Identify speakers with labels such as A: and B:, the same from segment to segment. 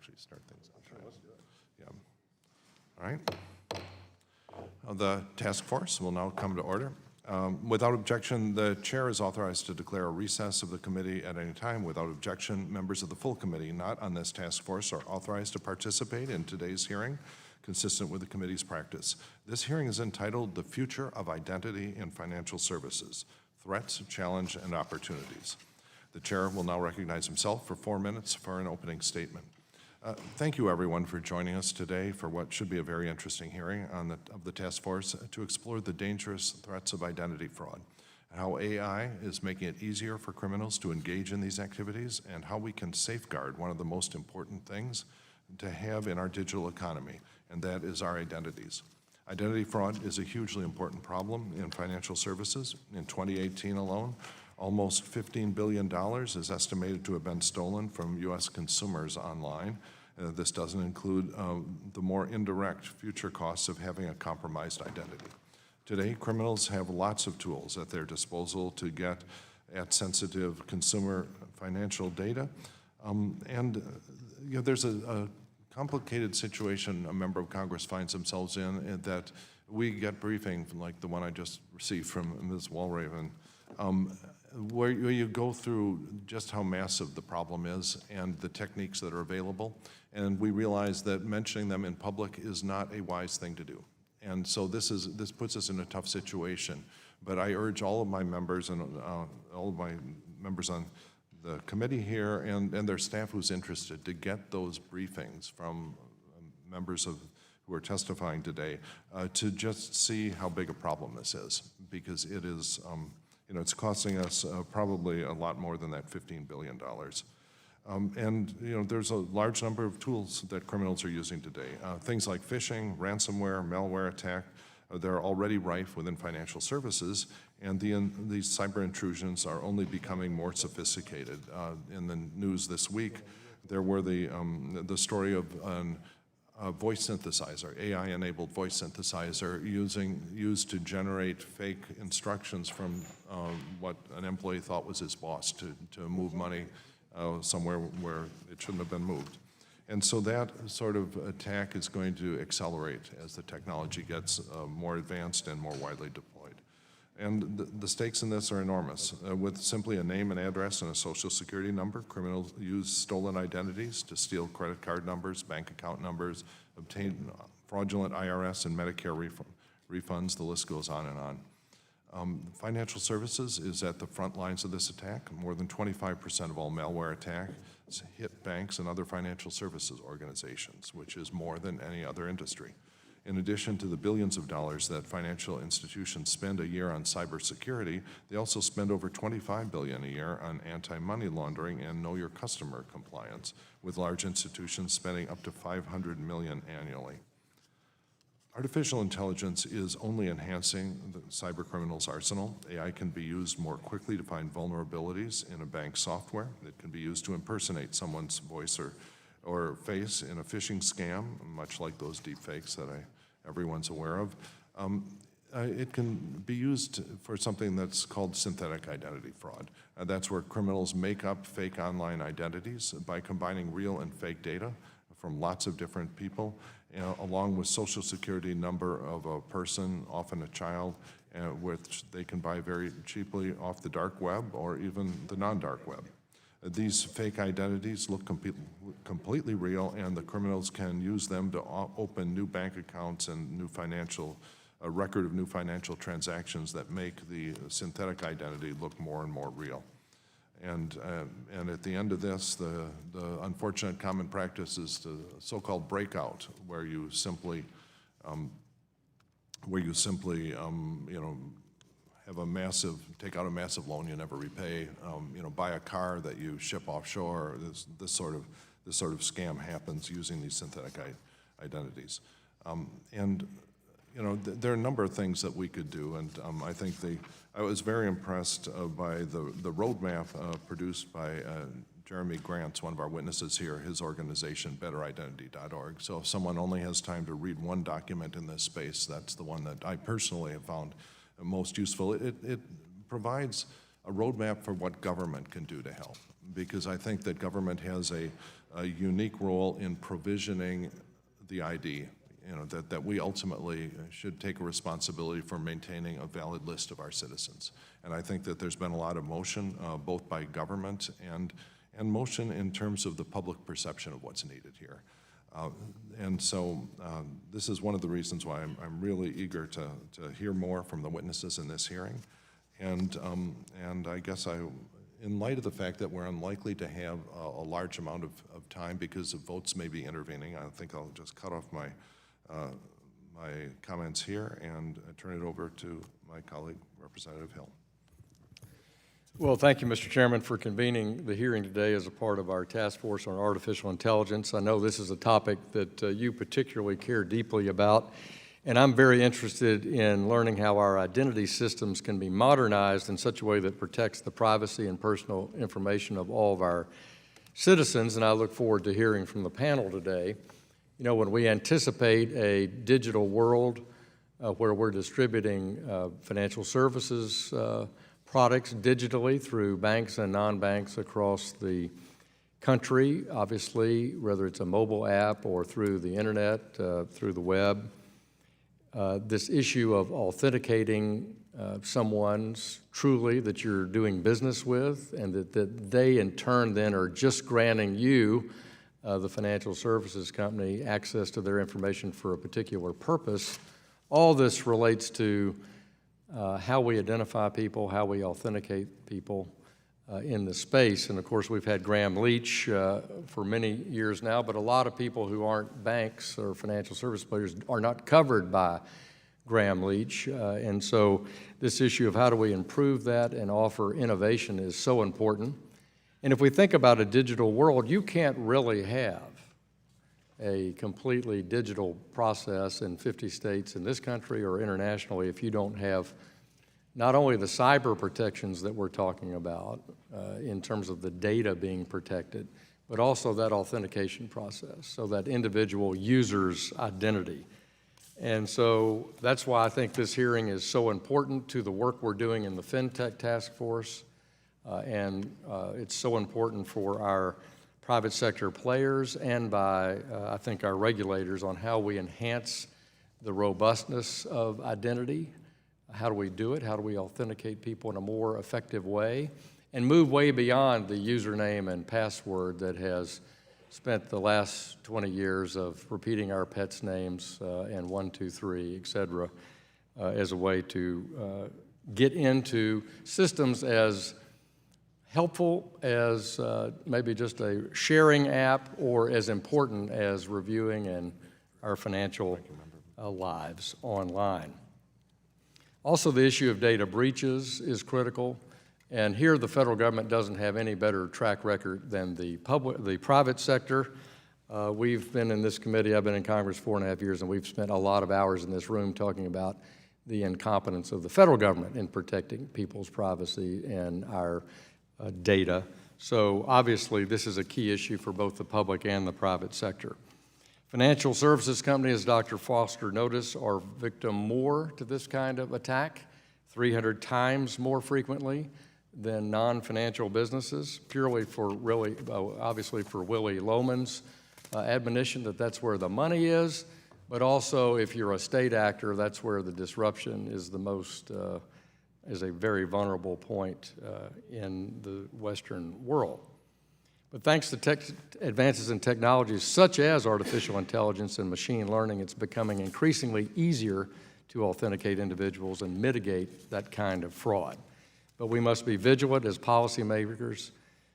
A: actually start things on time. Let's do it. Yeah. All right. The task force will now come to order. Without objection, the chair is authorized to declare a recess of the committee at any time. Without objection, members of the full committee not on this task force are authorized to participate in today's hearing, consistent with the committee's practice. This hearing is entitled "The Future of Identity in Financial Services: Threats, Challenge, and Opportunities." The chair will now recognize himself for 4 minutes for an opening statement. Thank you, everyone, for joining us today for what should be a very interesting hearing of the task force to explore the dangerous threats of identity fraud, how AI is making it easier for criminals to engage in these activities, and how we can safeguard one of the most important things to have in our digital economy, and that is our identities. Identity fraud is a hugely important problem in financial services. In 2018 alone, almost $15 billion is estimated to have been stolen from U.S. consumers online. This doesn't include the more indirect future costs of having a compromised identity. Today, criminals have lots of tools at their disposal to get at sensitive consumer financial data. There's a complicated situation a member of Congress finds themselves in that we get briefing like the one I just received from Ms. Walraven, where you go through just how massive the problem is and the techniques that are available, and we realize that mentioning them in public is not a wise thing to do. And so this puts us in a tough situation. But I urge all of my members and all of my members on the committee here and their staff who's interested to get those briefings from members who are testifying today to just see how big a problem this is, because it is, it's costing us probably a lot more than that $15 billion. There's a large number of tools that criminals are using today. Things like phishing, ransomware, malware attack, they're already rife within financial services, and these cyber intrusions are only becoming more sophisticated. In the news this week, there were the story of a voice synthesizer, AI-enabled voice synthesizer used to generate fake instructions from what an employee thought was his boss to move money somewhere where it shouldn't have been moved. And so that sort of attack is going to accelerate as the technology gets more advanced and more widely deployed. And the stakes in this are enormous. With simply a name and address and a social security number, criminals use stolen identities to steal credit card numbers, bank account numbers, obtain fraudulent IRS and Medicare refunds. The list goes on and on. Financial services is at the front lines of this attack. More than 25% of all malware attacks hit banks and other financial services organizations, which is more than any other industry. In addition to the billions of dollars that financial institutions spend a year on cybersecurity, they also spend over $25 billion a year on anti-money laundering and know your customer compliance, with large institutions spending up to $500 million annually. Artificial intelligence is only enhancing the cyber criminals' arsenal. AI can be used more quickly to find vulnerabilities in a bank's software. It can be used to impersonate someone's voice or face in a phishing scam, much like those deepfakes that everyone's aware of. It can be used for something that's called synthetic identity fraud. That's where criminals make up fake online identities by combining real and fake data from lots of different people, along with social security number of a person, often a child, which they can buy very cheaply off the dark web or even the non-dark web. These fake identities look completely real, and the criminals can use them to open new bank accounts and a record of new financial transactions that make the synthetic identity look more and more real. And at the end of this, the unfortunate common practice is the so-called breakout, where you simply take out a massive loan you never repay, buy a car that you ship offshore. This sort of scam happens using these synthetic identities. There are a number of things that we could do, and I was very impressed by the roadmap produced by Jeremy Grants, one of our witnesses here, his organization, betteridentity.org. So if someone only has time to read one document in this space, that's the one that I personally have found most useful. It provides a roadmap for what government can do to help, because I think that government has a unique role in provisioning the ID, that we ultimately should take a responsibility for maintaining a valid list of our citizens. And I think that there's been a lot of motion, both by government and motion in terms of the public perception of what's needed here. And so this is one of the reasons why I'm really eager to hear more from the witnesses in this hearing. And I guess in light of the fact that we're unlikely to have a large amount of time because of votes may be intervening, I think I'll just cut off my comments here and turn it over to my colleague, Representative Hill.
B: Well, thank you, Mr. Chairman, for convening the hearing today as a part of our task force on artificial intelligence. I know this is a topic that you particularly care deeply about, and I'm very interested in learning how our identity systems can be modernized in such a way that protects the privacy and personal information of all of our citizens, and I look forward to hearing from the panel today. You know, when we anticipate a digital world where we're distributing financial services products digitally through banks and non-banks across the country, obviously, whether it's a mobile app or through the internet, through the web. This issue of authenticating someone's truly that you're doing business with, and that they in turn then are just granting you, the financial services company, access to their information for a particular purpose. All this relates to how we identify people, how we authenticate people in the space. And of course, we've had Graham Leach for many years now, but a lot of people who aren't banks or financial service players are not covered by Graham Leach. And so this issue of how do we improve that and offer innovation is so important. And if we think about a digital world, you can't really have a completely digital process in 50 states in this country or internationally if you don't have not only the cyber protections that we're talking about in terms of the data being protected, but also that authentication process, so that individual user's identity. And so that's why I think this hearing is so important to the work we're doing in the FinTech Task Force, and it's so important for our private sector players and by, I think, our regulators on how we enhance the robustness of identity. How do we do it? How do we authenticate people in a more effective way? And move way beyond the username and password that has spent the last 20 years of repeating our pets' names and 1, 2, 3, et cetera, as a way to get into systems as helpful as maybe just a sharing app or as important as reviewing and our financial lives online. Also, the issue of data breaches is critical, and here the federal government doesn't have any better track record than the private sector. We've been in this committee, I've been in Congress 4.5 years, and we've spent a lot of hours in this room talking about the incompetence of the federal government in protecting people's privacy and our data. So obviously, this is a key issue for both the public and the private sector. Financial services companies, as Dr. Foster noticed, are victim more to this kind of attack, 300 times more frequently than non-financial businesses, purely for really, obviously for Willie Loman's admonition that that's where the money is, but also if you're a state actor, that's where the disruption is the most, is a very vulnerable point in the Western world. But thanks to advances in technologies such as artificial intelligence and machine learning, it's becoming increasingly easier to authenticate individuals and mitigate that kind of fraud. But we must be vigilant as policymakers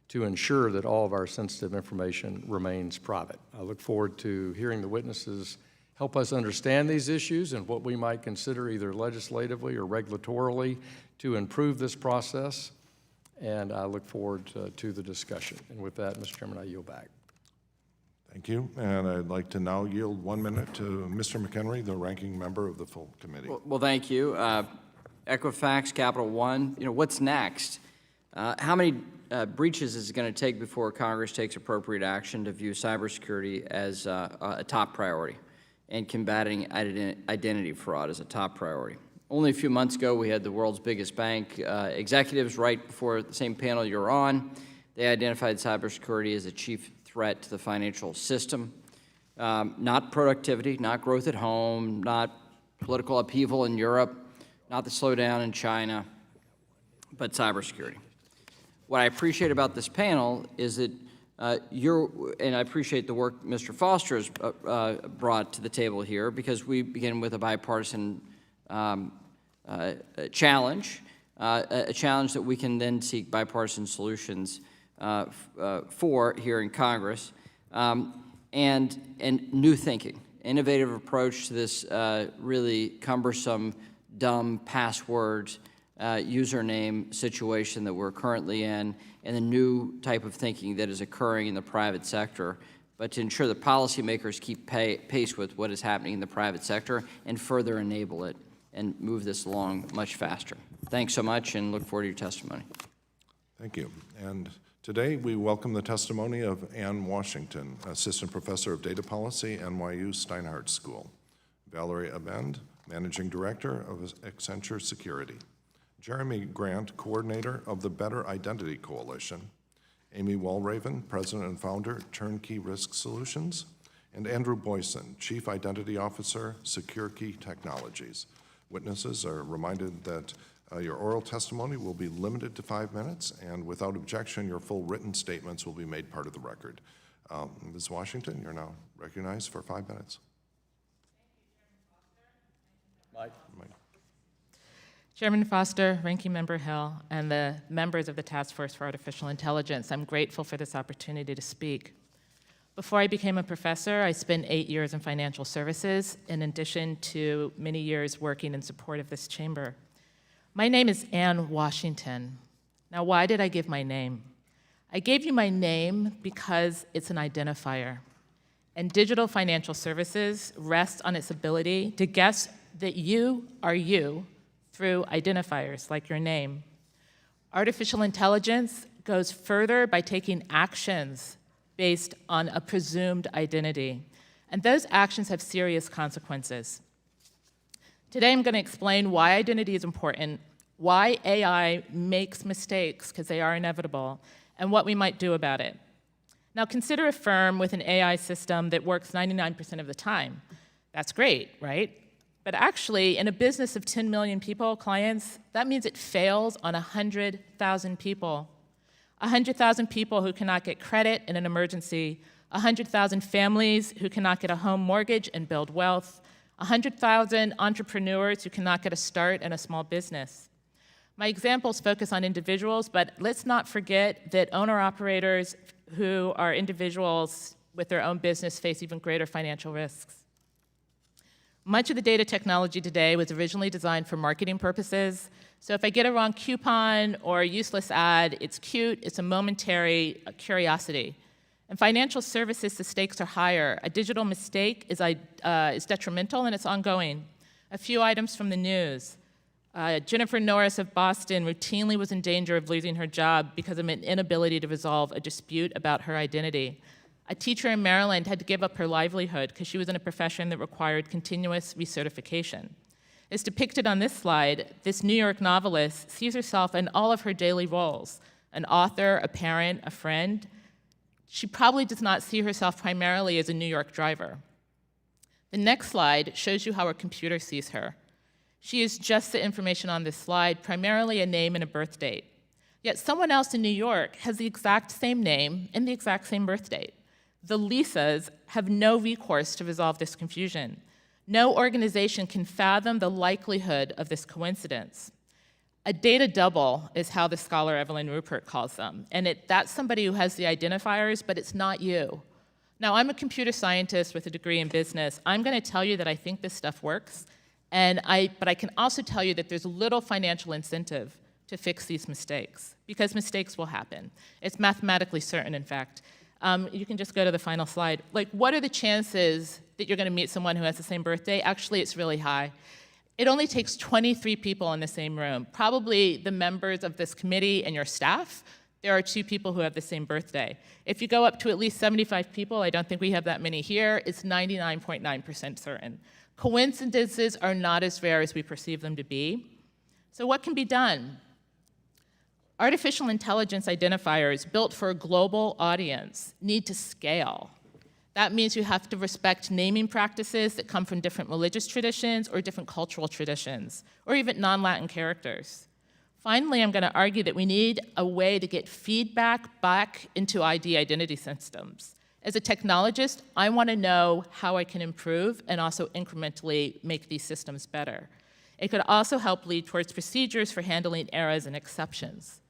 B: to ensure that all of our sensitive information remains private. I look forward to hearing the witnesses help us understand these issues and what we might consider either legislatively or regulatorily to improve this process. And I look forward to the discussion. And with that, Mr. Chairman, I yield back.
A: Thank you. And I'd like to now yield 1 minute to Mr. McHenry, the ranking member of the full committee.
C: Well, thank you. Equifax, Capital One, what's next? How many breaches is it going to take before Congress takes appropriate action to view cybersecurity as a top priority and combating identity fraud as a top priority? Only a few months ago, we had the world's biggest bank executives right before the same panel you're on. They identified cybersecurity as a chief threat to the financial system. Not productivity, not growth at home, not political upheaval in Europe, not the slowdown in China, but cybersecurity. What I appreciate about this panel is that and I appreciate the work Mr. Foster has brought to the table here, because we begin with a bipartisan challenge, a challenge that we can then seek bipartisan solutions for here in Congress, and new thinking, innovative approach to this really cumbersome, dumb password username situation that we're currently in, and the new type of thinking that is occurring in the private sector, but to ensure that policymakers keep pace with what is happening in the private sector and further enable it and move this along much faster. Thanks so much, and look forward to your testimony.
A: Thank you. And today we welcome the testimony of Ann Washington, Assistant Professor of Data Policy, NYU Steinhardt School; Valerie Abend, Managing Director of Accenture Security; Jeremy Grant, Coordinator of the Better Identity Coalition; Amy Walraven, President and Founder, Turnkey Risk Solutions; and Andrew Boyson, Chief Identity Officer, SecureKey Technologies. Witnesses are reminded that your oral testimony will be limited to 5 minutes, and without objection, your full written statements will be made part of the record. Ms. Washington, you're now recognized for 5 minutes.
B: Mike.
D: Chairman Foster, Ranking Member Hill, and the members of the Task Force for Artificial Intelligence, I'm grateful for this opportunity to speak. Before I became a professor, I spent 8 years in financial services, in addition to many years working in support of this chamber. My name is Ann Washington. Now, why did I give my name? I gave you my name because it's an identifier. And digital financial services rest on its ability to guess that you are you through identifiers like your name. Artificial intelligence goes further by taking actions based on a presumed identity, and those actions have serious consequences. Today I'm going to explain why identity is important, why AI makes mistakes, because they are inevitable, and what we might do about it. Now consider a firm with an AI system that works 99% of the time. That's great, right? But actually, in a business of 10 million people, clients, that means it fails on 100,000 people. 100,000 people who cannot get credit in an emergency, 100,000 families who cannot get a home mortgage and build wealth, 100,000 entrepreneurs who cannot get a start in a small business. My examples focus on individuals, but let's not forget that owner-operators who are individuals with their own business face even greater financial risks. Much of the data technology today was originally designed for marketing purposes. So if I get a wrong coupon or a useless ad, it's cute, it's a momentary curiosity. In financial services, the stakes are higher. A digital mistake is detrimental and it's ongoing. A few items from the news. Jennifer Norris of Boston routinely was in danger of losing her job because of an inability to resolve a dispute about her identity. A teacher in Maryland had to give up her livelihood because she was in a profession that required continuous recertification. As depicted on this slide, this New York novelist sees herself in all of her daily roles: an author, a parent, a friend. She probably does not see herself primarily as a New York driver. The next slide shows you how her computer sees her. She is just the information on this slide, primarily a name and a birth date. Yet someone else in New York has the exact same name and the exact same birth date. The Lisas have no recourse to resolve this confusion. No organization can fathom the likelihood of this coincidence. A data double is how the scholar Evelyn Rupert calls them, and that's somebody who has the identifiers, but it's not you. Now, I'm a computer scientist with a degree in business. I'm going to tell you that I think this stuff works, but I can also tell you that there's little financial incentive to fix these mistakes, because mistakes will happen. It's mathematically certain, in fact. You can just go to the final slide. Like, what are the chances that you're going to meet someone who has the same birthday? Actually, it's really high. It only takes 23 people in the same room, probably the members of this committee and your staff. There are 2 people who have the same birthday. If you go up to at least 75 people, I don't think we have that many here, it's 99.9% certain. Coincidences are not as rare as we perceive them to be. So what can be done? Artificial intelligence identifiers built for a global audience need to scale. That means you have to respect naming practices that come from different religious traditions or different cultural traditions, or even non-Latin characters. Finally, I'm going to argue that we need a way to get feedback back into identity systems. As a technologist, I want to know how I can improve and also incrementally make these systems better. It could also help lead towards procedures for handling errors and exceptions.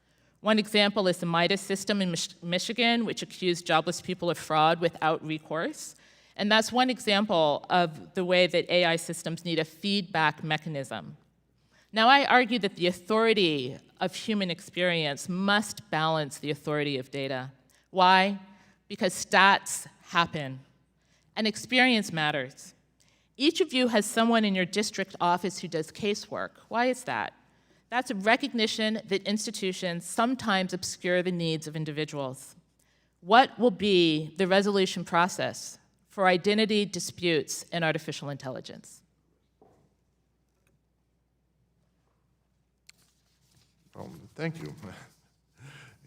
D: One example is the MIDAS system in Michigan, which accused jobless people of fraud without recourse. And that's one example of the way that AI systems need a feedback mechanism. Now, I argue that the authority of human experience must balance the authority of data. Why? Because stats happen, and experience matters. Each of you has someone in your district office who does casework. Why is that? That's a recognition that institutions sometimes obscure the needs of individuals. What will be the resolution process for identity disputes in artificial intelligence?
A: Thank you.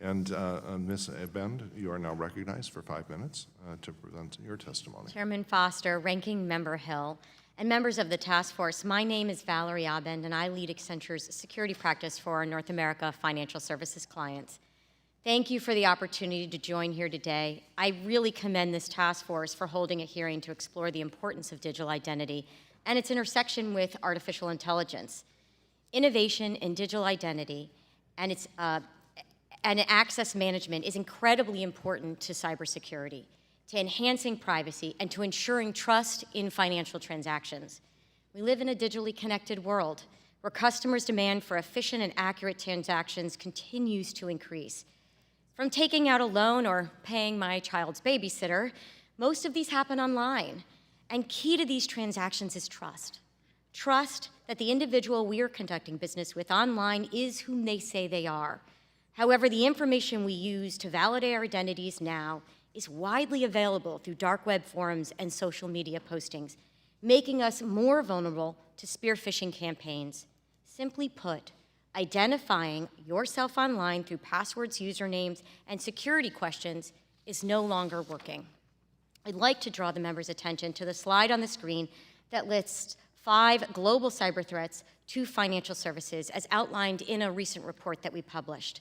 A: And Ms. Bend, you are now recognized for 5 minutes to present your testimony.
E: Chairman Foster, Ranking Member Hill, and members of the task force, my name is Valerie Abend, and I lead Accenture's security practice for our North America financial services clients. Thank you for the opportunity to join here today. I really commend this task force for holding a hearing to explore the importance of digital identity and its intersection with artificial intelligence. Innovation in digital identity and its and access management is incredibly important to cybersecurity, to enhancing privacy, and to ensuring trust in financial transactions. We live in a digitally connected world where customers' demand for efficient and accurate transactions continues to increase. From taking out a loan or paying my child's babysitter, most of these happen online. And key to these transactions is trust. Trust that the individual we are conducting business with online is whom they say they are. However, the information we use to validate our identities now is widely available through dark web forums and social media postings, making us more vulnerable to spear phishing campaigns. Simply put, identifying yourself online through passwords, usernames, and security questions is no longer working. I'd like to draw the members' attention to the slide on the screen that lists 5 global cyber threats to financial services as outlined in a recent report that we published.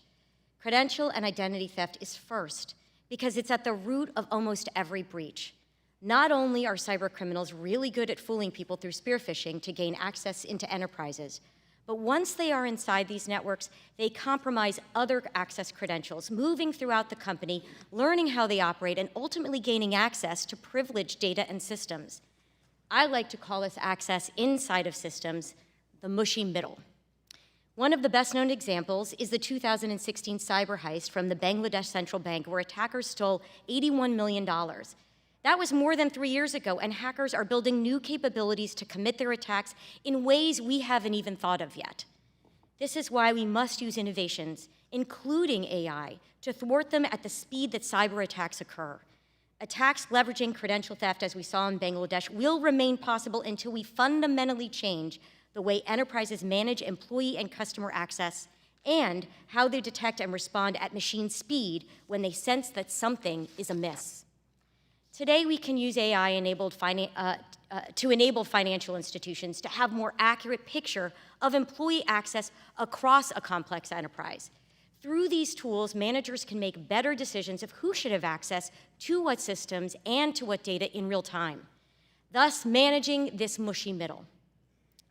E: Credential and identity theft is first because it's at the root of almost every breach. Not only are cyber criminals really good at fooling people through spear phishing to gain access into enterprises, but once they are inside these networks, they compromise other access credentials, moving throughout the company, learning how they operate, and ultimately gaining access to privileged data and systems. I like to call this access inside of systems the mushy middle. One of the best-known examples is the 2016 cyber heist from the Bangladesh Central Bank, where attackers stole $81 million. That was more than 3 years ago, and hackers are building new capabilities to commit their attacks in ways we haven't even thought of yet. This is why we must use innovations, including AI, to thwart them at the speed that cyber attacks occur. Attacks leveraging credential theft, as we saw in Bangladesh, will remain possible until we fundamentally change the way enterprises manage employee and customer access, and how they detect and respond at machine speed when they sense that something is amiss. Today, we can use AI to enable financial institutions to have more accurate picture of employee access across a complex enterprise. Through these tools, managers can make better decisions of who should have access to what systems and to what data in real time, thus managing this mushy middle.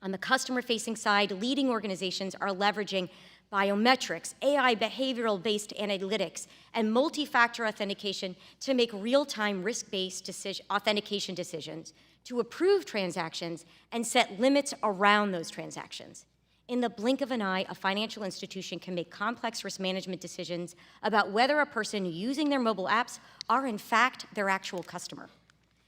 E: On the customer-facing side, leading organizations are leveraging biometrics, AI behavioral-based analytics, and multi-factor authentication to make real-time risk-based authentication decisions, to approve transactions and set limits around those transactions. In the blink of an eye, a financial institution can make complex risk management decisions about whether a person using their mobile apps are in fact their actual customer.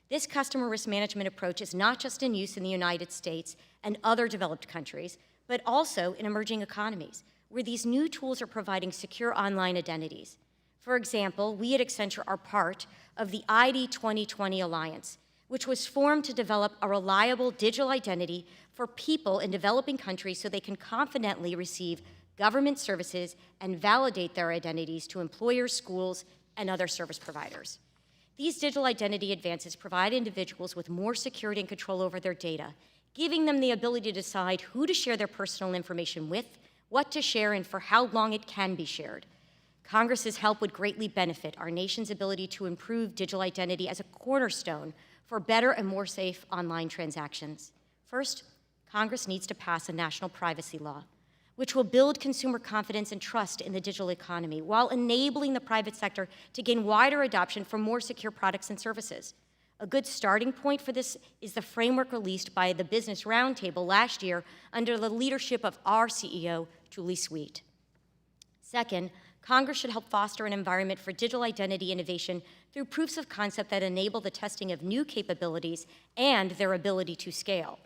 E: This customer risk management approach is not just in use in the United States and other developed countries, but also in emerging economies, where these new tools are providing secure online identities. For example, we at Accenture are part of the ID 2020 Alliance, which was formed to develop a reliable digital identity for people in developing countries so they can confidently receive government services and validate their identities to employers, schools, and other service providers. These digital identity advances provide individuals with more security and control over their data, giving them the ability to decide who to share their personal information with, what to share, and for how long it can be shared. Congress's help would greatly benefit our nation's ability to improve digital identity as a cornerstone for better and more safe online transactions. First, Congress needs to pass a national privacy law, which will build consumer confidence and trust in the digital economy while enabling the private sector to gain wider adoption for more secure products and services. A good starting point for this is the framework released by the Business Roundtable last year under the leadership of our CEO, Julie Sweet. Second, Congress should help foster an environment for digital identity innovation through proofs of concept that enable the testing of new capabilities and their ability to scale.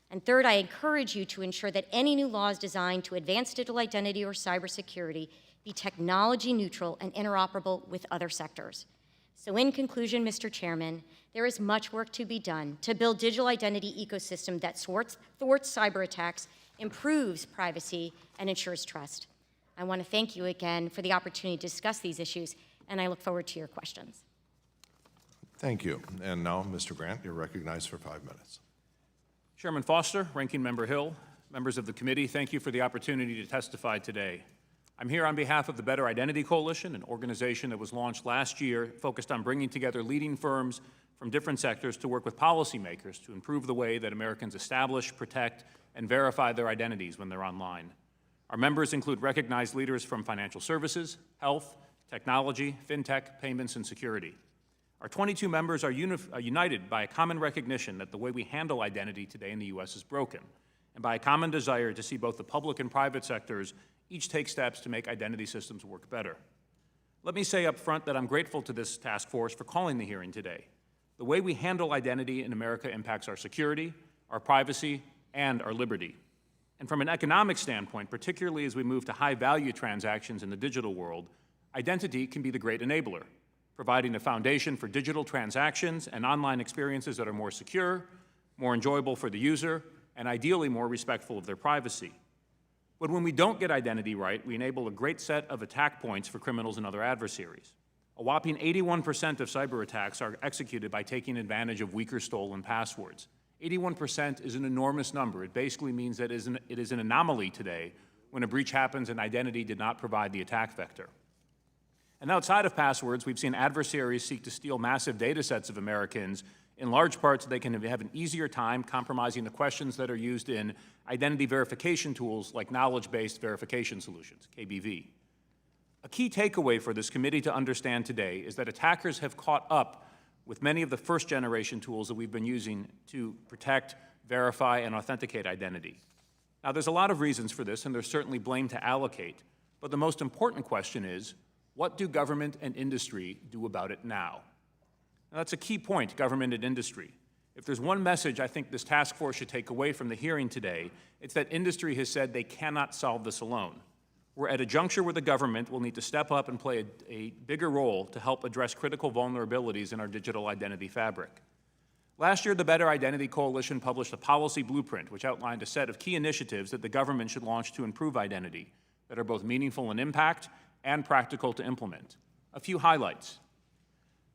E: And third, I encourage you to ensure that any new laws designed to advance digital identity or cybersecurity be technology neutral and interoperable with other sectors. So in conclusion, Mr. Chairman, there is much work to be done to build digital identity ecosystem that thwarts cyber attacks, improves privacy, and ensures trust. I want to thank you again for the opportunity to discuss these issues, and I look forward to your questions.
A: Thank you. And now, Mr. Grant, you're recognized for 5 minutes.
F: Chairman Foster, Ranking Member Hill, members of the committee, thank you for the opportunity to testify today. I'm here on behalf of the Better Identity Coalition, an organization that was launched last year focused on bringing together leading firms from different sectors to work with policymakers to improve the way that Americans establish, protect, and verify their identities when they're online. Our members include recognized leaders from financial services, health, technology, fintech, payments, and security. Our 22 members are united by a common recognition that the way we handle identity today in the U.S. is broken, and by a common desire to see both the public and private sectors each take steps to make identity systems work better. Let me say up front that I'm grateful to this task force for calling the hearing today. The way we handle identity in America impacts our security, our privacy, and our liberty. And from an economic standpoint, particularly as we move to high-value transactions in the digital world, identity can be the great enabler, providing a foundation for digital transactions and online experiences that are more secure, more enjoyable for the user, and ideally more respectful of their privacy. But when we don't get identity right, we enable a great set of attack points for criminals and other adversaries. A whopping 81% of cyber attacks are executed by taking advantage of weaker stolen passwords. 81% is an enormous number. It basically means that it is an anomaly today when a breach happens and identity did not provide the attack vector. And outside of passwords, we've seen adversaries seek to steal massive data sets of Americans, in large part so they can have an easier time compromising the questions that are used in identity verification tools like knowledge-based verification solutions, KBV. A key takeaway for this committee to understand today is that attackers have caught up with many of the first-generation tools that we've been using to protect, verify, and authenticate identity. Now, there's a lot of reasons for this, and there's certainly blame to allocate, but the most important question is, what do government and industry do about it now? Now, that's a key point, government and industry. If there's one message I think this task force should take away from the hearing today, it's that industry has said they cannot solve this alone. We're at a juncture where the government will need to step up and play a bigger role to help address critical vulnerabilities in our digital identity fabric. Last year, the Better Identity Coalition published a policy blueprint which outlined a set of key initiatives that the government should launch to improve identity that are both meaningful in impact and practical to implement. A few highlights.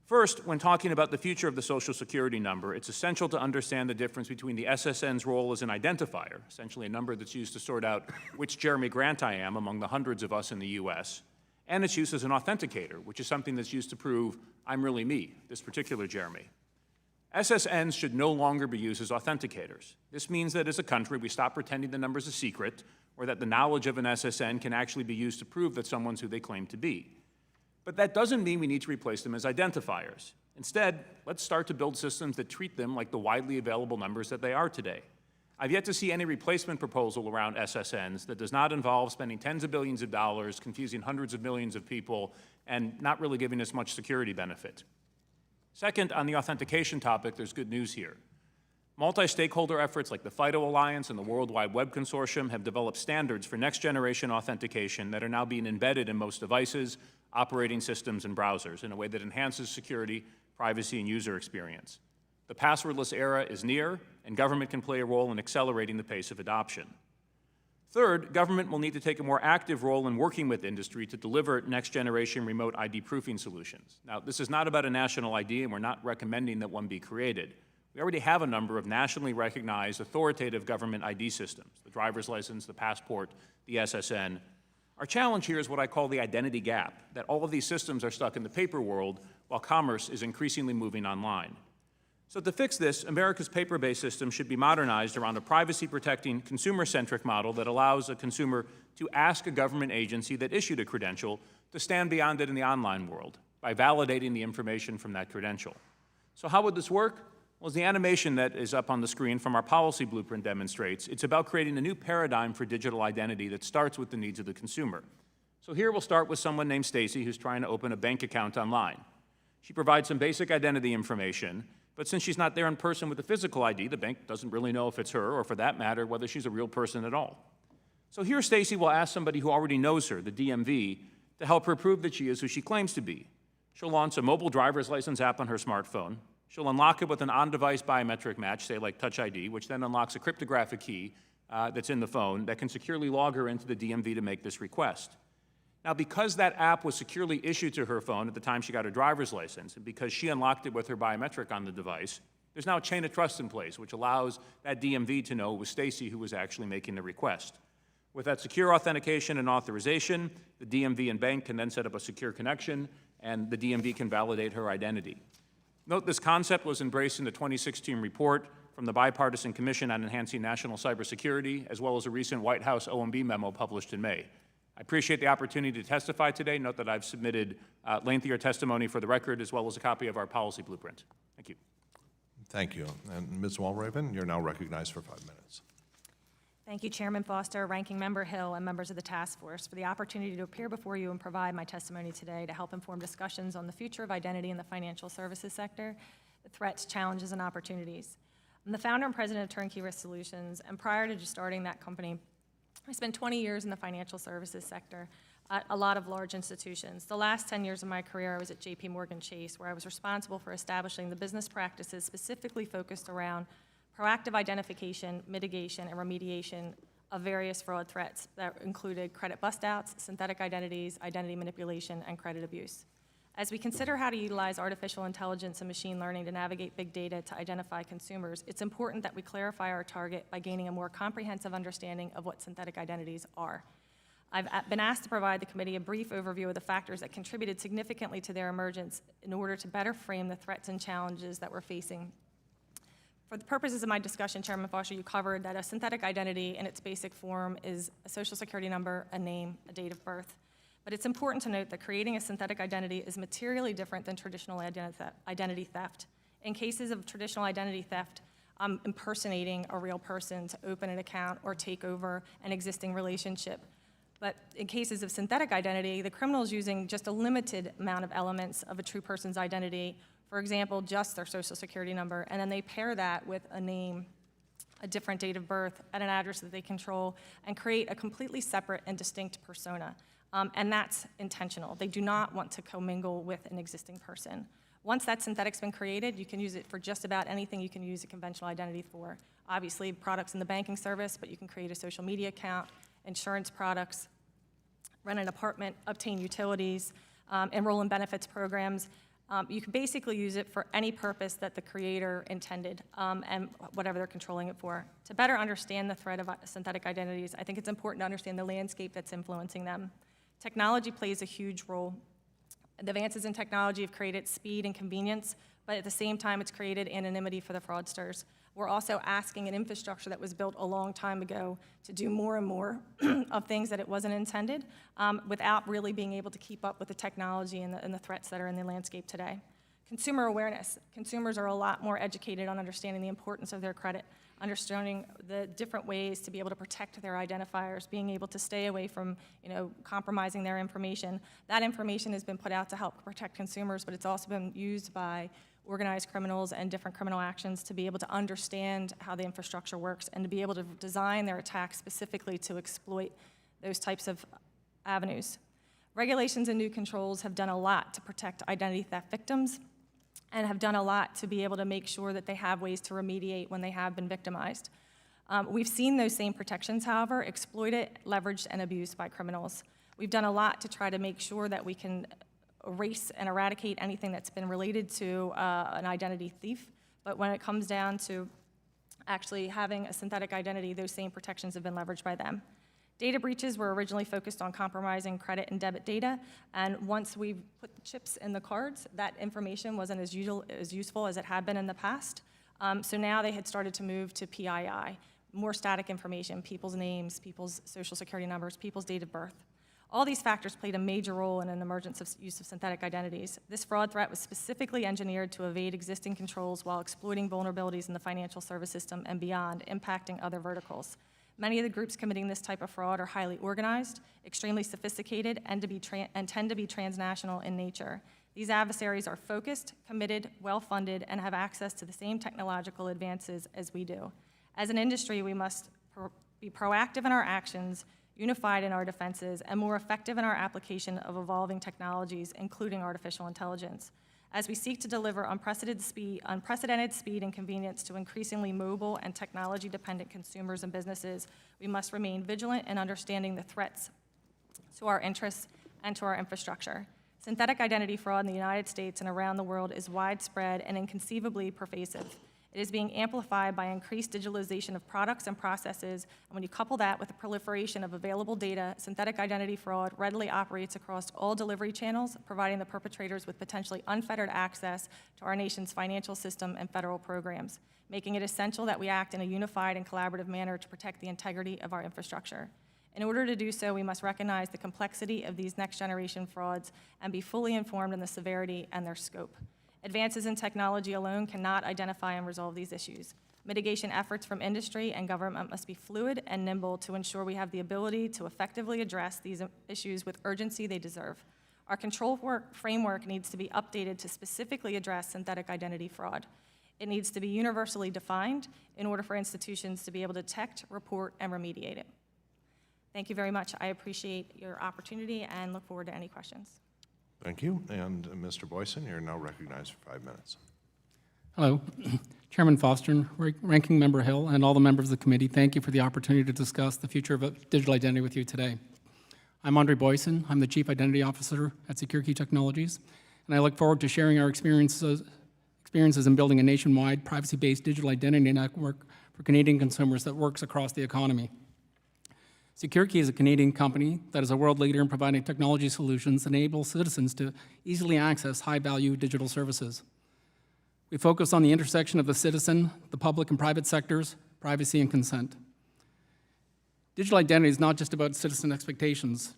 F: First, when talking about the future of the Social Security number, it's essential to understand the difference between the SSN's role as an identifier, essentially a number that's used to sort out which Jeremy Grant I am among the hundreds of us in the U.S., and its use as an authenticator, which is something that's used to prove I'm really me, this particular Jeremy. SSNs should no longer be used as authenticators. This means that as a country, we stop pretending the number's a secret, or that the knowledge of an SSN can actually be used to prove that someone's who they claim to be. But that doesn't mean we need to replace them as identifiers. Instead, let's start to build systems that treat them like the widely available numbers that they are today. I've yet to see any replacement proposal around SSNs that does not involve spending tens of billions of dollars, confusing hundreds of millions of people, and not really giving us much security benefit. Second, on the authentication topic, there's good news here. Multi-stakeholder efforts like the FIDO Alliance and the World Wide Web Consortium have developed standards for next-generation authentication that are now being embedded in most devices, operating systems, and browsers in a way that enhances security, privacy, and user experience. The passwordless era is near, and government can play a role in accelerating the pace of adoption. Third, government will need to take a more active role in working with industry to deliver next-generation remote ID proofing solutions. Now, this is not about a national ID, and we're not recommending that one be created. We already have a number of nationally recognized authoritative government ID systems, the driver's license, the passport, the SSN. Our challenge here is what I call the identity gap, that all of these systems are stuck in the paper world while commerce is increasingly moving online. So to fix this, America's paper-based system should be modernized around a privacy-protecting, consumer-centric model that allows a consumer to ask a government agency that issued a credential to stand beyond it in the online world by validating the information from that credential. So how would this work? Well, as the animation that is up on the screen from our policy blueprint demonstrates, it's about creating a new paradigm for digital identity that starts with the needs of the consumer. So here we'll start with someone named Stacy who's trying to open a bank account online. She provides some basic identity information, but since she's not there in person with the physical ID, the bank doesn't really know if it's her, or for that matter, whether she's a real person at all. So here Stacy will ask somebody who already knows her, the DMV, to help her prove that she is who she claims to be. She'll launch a mobile driver's license app on her smartphone. She'll unlock it with an on-device biometric match, say like Touch ID, which then unlocks a cryptographic key that's in the phone that can securely log her into the DMV to make this request. Now, because that app was securely issued to her phone at the time she got her driver's license, and because she unlocked it with her biometric on the device, there's now a chain of trust in place, which allows that DMV to know it was Stacy who was actually making the request. With that secure authentication and authorization, the DMV and bank can then set up a secure connection, and the DMV can validate her identity. Note this concept was embraced in the 2016 report from the Bipartisan Commission on Enhancing National Cybersecurity, as well as a recent White House OMB memo published in May. I appreciate the opportunity to testify today. Note that I've submitted lengthier testimony for the record, as well as a copy of our policy blueprint. Thank you.
A: Thank you. And Ms. Walraven, you're now recognized for 5 minutes.
G: Thank you, Chairman Foster, Ranking Member Hill, and members of the task force for the opportunity to appear before you and provide my testimony today to help inform discussions on the future of identity in the financial services sector, the threats, challenges, and opportunities. I'm the founder and president of Turnkey Risk Solutions, and prior to just starting that company, I spent 20 years in the financial services sector at a lot of large institutions. The last 10 years of my career, I was at JPMorgan Chase, where I was responsible for establishing the business practices specifically focused around proactive identification, mitigation, and remediation of various fraud threats that included credit bust-outs, synthetic identities, identity manipulation, and credit abuse. As we consider how to utilize artificial intelligence and machine learning to navigate big data to identify consumers, it's important that we clarify our target by gaining a more comprehensive understanding of what synthetic identities are. I've been asked to provide the committee a brief overview of the factors that contributed significantly to their emergence in order to better frame the threats and challenges that we're facing. For the purposes of my discussion, Chairman Foster, you covered that a synthetic identity in its basic form is a social security number, a name, a date of birth. But it's important to note that creating a synthetic identity is materially different than traditional identity theft. In cases of traditional identity theft, I'm impersonating a real person to open an account or take over an existing relationship. But in cases of synthetic identity, the criminal is using just a limited amount of elements of a true person's identity, for example, just their social security number, and then they pair that with a name, a different date of birth, and an address that they control, and create a completely separate and distinct persona. And that's intentional. They do not want to commingle with an existing person. Once that synthetic's been created, you can use it for just about anything you can use a conventional identity for. Obviously, products in the banking service, but you can create a social media account, insurance products, rent an apartment, obtain utilities, enroll in benefits programs. You can basically use it for any purpose that the creator intended and whatever they're controlling it for. To better understand the threat of synthetic identities, I think it's important to understand the landscape that's influencing them. Technology plays a huge role. The advances in technology have created speed and convenience, but at the same time, it's created anonymity for the fraudsters. We're also asking an infrastructure that was built a long time ago to do more and more of things that it wasn't intended without really being able to keep up with the technology and the threats that are in the landscape today. Consumer awareness. Consumers are a lot more educated on understanding the importance of their credit, understanding the different ways to be able to protect their identifiers, being able to stay away from, compromising their information. That information has been put out to help protect consumers, but it's also been used by organized criminals and different criminal actions to be able to understand how the infrastructure works and to be able to design their attacks specifically to exploit those types of avenues. Regulations and new controls have done a lot to protect identity theft victims. and have done a lot to be able to make sure that they have ways to remediate when they have been victimized. We've seen those same protections, however, exploited, leveraged, and abused by criminals. We've done a lot to try to make sure that we can erase and eradicate anything that's been related to an identity thief, but when it comes down to actually having a synthetic identity, those same protections have been leveraged by them. Data breaches were originally focused on compromising credit and debit data, and once we put the chips in the cards, that information wasn't as useful as it had been in the past. So now they had started to move to PII, more static information, people's names, people's social security numbers, people's date of birth. All these factors played a major role in an emergence of use of synthetic identities. This fraud threat was specifically engineered to evade existing controls while exploiting vulnerabilities in the financial service system and beyond, impacting other verticals. Many of the groups committing this type of fraud are highly organized, extremely sophisticated, and tend to be transnational in nature. These adversaries are focused, committed, well-funded, and have access to the same technological advances as we do. As an industry, we must be proactive in our actions, unified in our defenses, and more effective in our application of evolving technologies, including artificial intelligence. As we seek to deliver unprecedented speed and convenience to increasingly mobile and technology-dependent consumers and businesses, we must remain vigilant in understanding the threats to our interests and to our infrastructure. Synthetic identity fraud in the United States and around the world is widespread and inconceivably pervasive. It is being amplified by increased digitalization of products and processes, and when you couple that with the proliferation of available data, synthetic identity fraud readily operates across all delivery channels, providing the perpetrators with potentially unfettered access to our nation's financial system and federal programs, making it essential that we act in a unified and collaborative manner to protect the integrity of our infrastructure. In order to do so, we must recognize the complexity of these next-generation frauds and be fully informed in the severity and their scope. Advances in technology alone cannot identify and resolve these issues. Mitigation efforts from industry and government must be fluid and nimble to ensure we have the ability to effectively address these issues with urgency they deserve. Our control framework needs to be updated to specifically address synthetic identity fraud. It needs to be universally defined in order for institutions to be able to detect, report, and remediate it. Thank you very much. I appreciate your opportunity and look forward to any questions.
A: Thank you. And Mr. Boyson, you're now recognized for 5 minutes.
H: Hello, Chairman Foster, Ranking Member Hill, and all the members of the committee. Thank you for the opportunity to discuss the future of digital identity with you today. I'm Andre Boyson. I'm the Chief Identity Officer at SecureKey Technologies, and I look forward to sharing our experiences in building a nationwide privacy-based digital identity network for Canadian consumers that works across the economy. SecureKey is a Canadian company that is a world leader in providing technology solutions that enable citizens to easily access high-value digital services. We focus on the intersection of the citizen, the public and private sectors, privacy and consent. Digital identity is not just about citizen expectations.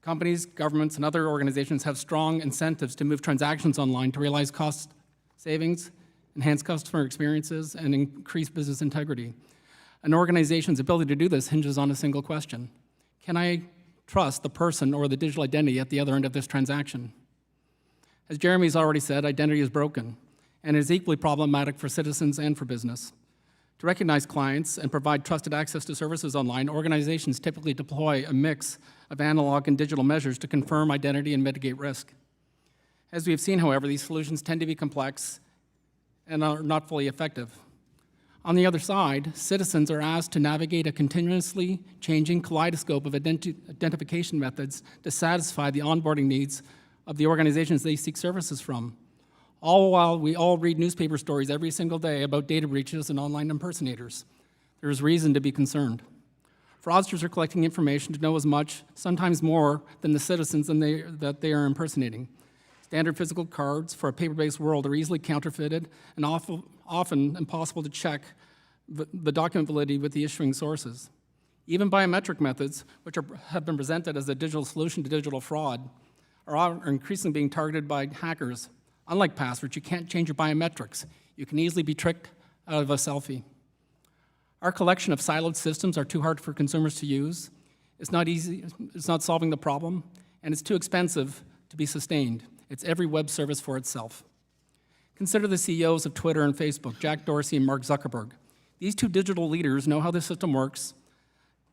H: Companies, governments, and other organizations have strong incentives to move transactions online to realize cost savings, enhance customer experiences, and increase business integrity. An organization's ability to do this hinges on a single question. Can I trust the person or the digital identity at the other end of this transaction? As Jeremy's already said, identity is broken, and it is equally problematic for citizens and for business. To recognize clients and provide trusted access to services online, organizations typically deploy a mix of analog and digital measures to confirm identity and mitigate risk. As we have seen, however, these solutions tend to be complex and are not fully effective. On the other side, citizens are asked to navigate a continuously changing kaleidoscope of identification methods to satisfy the onboarding needs of the organizations they seek services from, all while we all read newspaper stories every single day about data breaches and online impersonators. There is reason to be concerned. Fraudsters are collecting information to know as much, sometimes more, than the citizens that they are impersonating. Standard physical cards for a paper-based world are easily counterfeited and often impossible to check the document validity with the issuing sources. Even biometric methods, which have been presented as a digital solution to digital fraud, are increasingly being targeted by hackers. Unlike passwords, you can't change your biometrics. You can easily be tricked out of a selfie. Our collection of siloed systems are too hard for consumers to use. It's not easy, it's not solving the problem, and it's too expensive to be sustained. It's every web service for itself. Consider the CEOs of Twitter and Facebook, Jack Dorsey and Mark Zuckerberg. These two digital leaders know how the system works,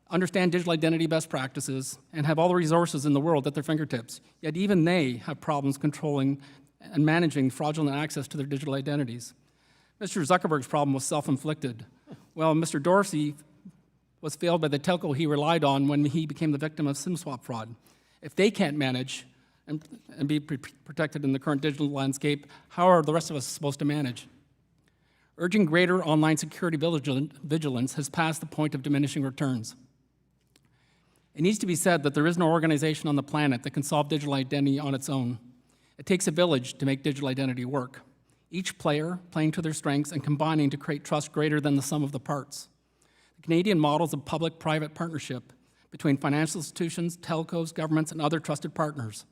H: understand digital identity best practices, and have all the resources in the world at their fingertips. Yet even they have problems controlling and managing fraudulent access to their digital identities. Mr. Zuckerberg's problem was self-inflicted. Well, Mr. Dorsey was failed by the telco he relied on when he became the victim of SIM swap fraud. If they can't manage and be protected in the current digital landscape, how are the rest of us supposed to manage? Urging greater online security vigilance has passed the point of diminishing returns. It needs to be said that there is no organization on the planet that can solve digital identity on its own. It takes a village to make digital identity work, each player playing to their strengths and combining to create trust greater than the sum of the parts. The Canadian model is a public-private partnership between financial institutions, telcos, governments, and other trusted partners.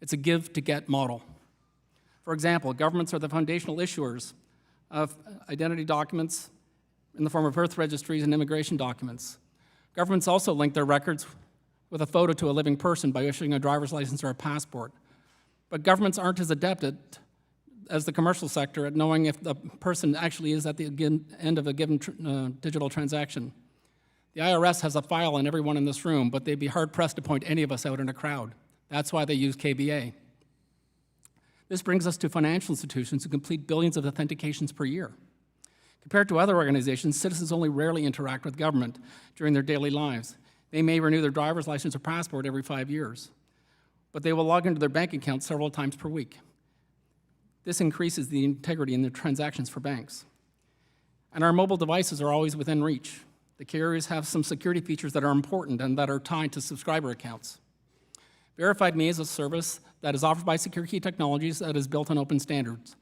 H: It's a give-to-get model. For example, governments are the foundational issuers of identity documents in the form of birth registries and immigration documents. Governments also link their records with a photo to a living person by issuing a driver's license or a passport. But governments aren't as adept as the commercial sector at knowing if the person actually is at the end of a given digital transaction. The IRS has a file on everyone in this room, but they'd be hard-pressed to point any of us out in a crowd. That's why they use KBA. This brings us to financial institutions who complete billions of authentications per year. Compared to other organizations, citizens only rarely interact with government during their daily lives. They may renew their driver's license or passport every 5 years, but they will log into their bank account several times per week. This increases the integrity in their transactions for banks. And our mobile devices are always within reach. The carriers have some security features that are important and that are tied to subscriber accounts. Verified Me is a service that is offered by Secure Key Technologies that is built on open standards.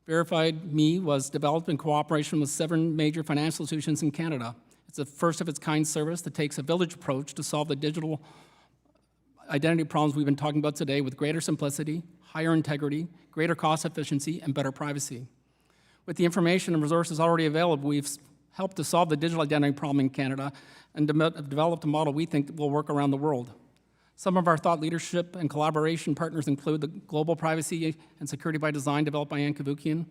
H: Verified Me was developed in cooperation with 7 major financial institutions in Canada. It's a first-of-its-kind service that takes a village approach to solve the digital identity problems we've been talking about today with greater simplicity, higher integrity, greater cost efficiency, and better privacy. With the information and resources already available, we've helped to solve the digital identity problem in Canada and developed a model we think will work around the world. Some of our thought leadership and collaboration partners include the Global Privacy and Security by Design developed by Ann Kavukian,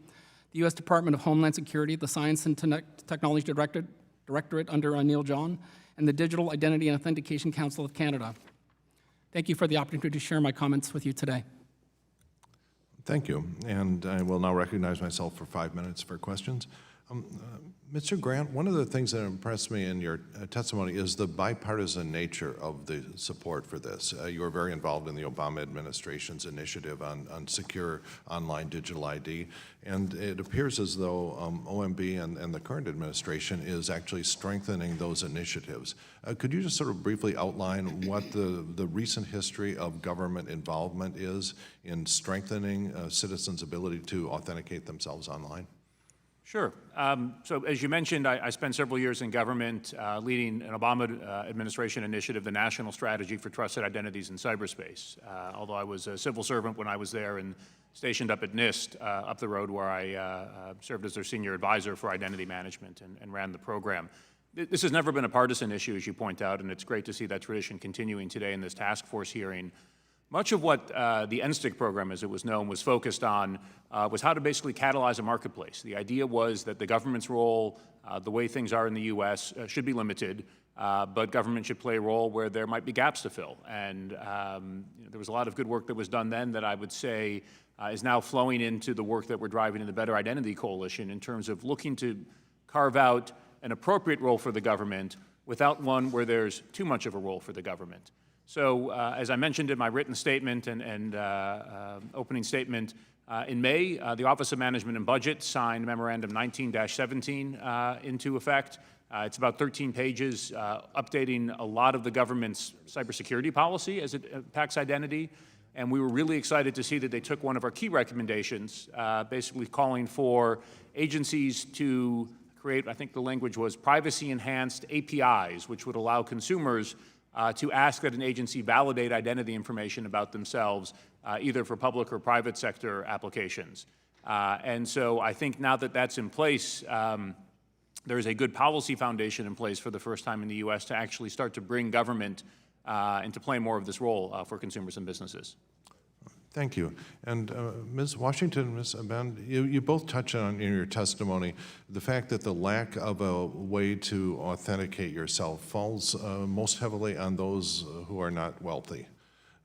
H: the U.S. Department of Homeland Security, the Science and Technology Directorate under Neil John, and the Digital Identity and Authentication Council of Canada. Thank you for the opportunity to share my comments with you today.
A: Thank you. And I will now recognize myself for 5 minutes for questions. Mr. Grant, one of the things that impressed me in your testimony is the bipartisan nature of the support for this. You were very involved in the Obama administration's initiative on secure online digital ID, and it appears as though OMB and the current administration is actually strengthening those initiatives. Could you just sort of briefly outline what the recent history of government involvement is in strengthening citizens' ability to authenticate themselves online?
F: Sure. So as you mentioned, I spent several years in government leading an Obama administration initiative, the National Strategy for Trusted Identities in Cyberspace. Although I was a civil servant when I was there and stationed up at NIST up the road where I served as their senior advisor for identity management and ran the program. This has never been a partisan issue, as you point out, and it's great to see that tradition continuing today in this task force hearing. Much of what the NSTIC program, as it was known, was focused on was how to basically catalyze a marketplace. The idea was that the government's role, the way things are in the U.S., should be limited, but government should play a role where there might be gaps to fill. And there was a lot of good work that was done then that I would say is now flowing into the work that we're driving in the Better Identity Coalition in terms of looking to carve out an appropriate role for the government without one where there's too much of a role for the government. So as I mentioned in my written statement and opening statement, in May, the Office of Management and Budget signed Memorandum 19-17 into effect. It's about 13 pages, updating a lot of the government's cybersecurity policy as it impacts identity. And we were really excited to see that they took one of our key recommendations, basically calling for agencies to create, I think the language was privacy-enhanced APIs, which would allow consumers to ask that an agency validate identity information about themselves, either for public or private sector applications. And so I think now that that's in place, there is a good policy foundation in place for the first time in the U.S. to actually start to bring government into playing more of this role for consumers and businesses.
A: Thank you. And Ms. Washington, Ms. Abend, you both touched on in your testimony the fact that the lack of a way to authenticate yourself falls most heavily on those who are not wealthy.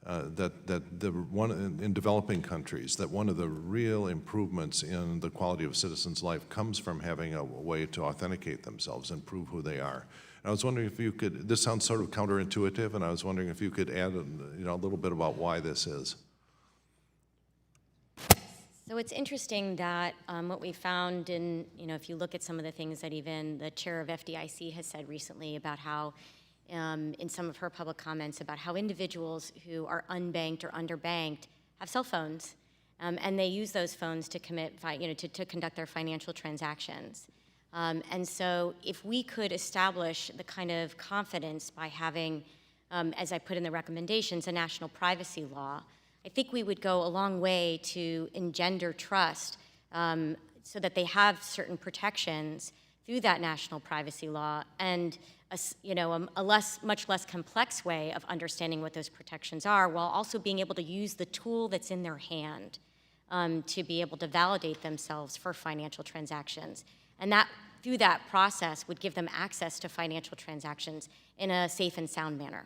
A: that the one in developing countries, that one of the real improvements in the quality of a citizen's life comes from having a way to authenticate themselves and prove who they are. And I was wondering if you could, this sounds sort of counterintuitive, and I was wondering if you could add a little bit about why this is.
E: So it's interesting that what we found in, if you look at some of the things that even the chair of FDIC has said recently about how, in some of her public comments, about how individuals who are unbanked or underbanked have cell phones, and they use those phones to commit, to conduct their financial transactions. And so if we could establish the kind of confidence by having, as I put in the recommendations, a national privacy law, I think we would go a long way to engender trust so that they have certain protections through that national privacy law and much less complex way of understanding what those protections are, while also being able to use the tool that's in their hand to be able to validate themselves for financial transactions. And that, through that process, would give them access to financial transactions in a safe and sound manner.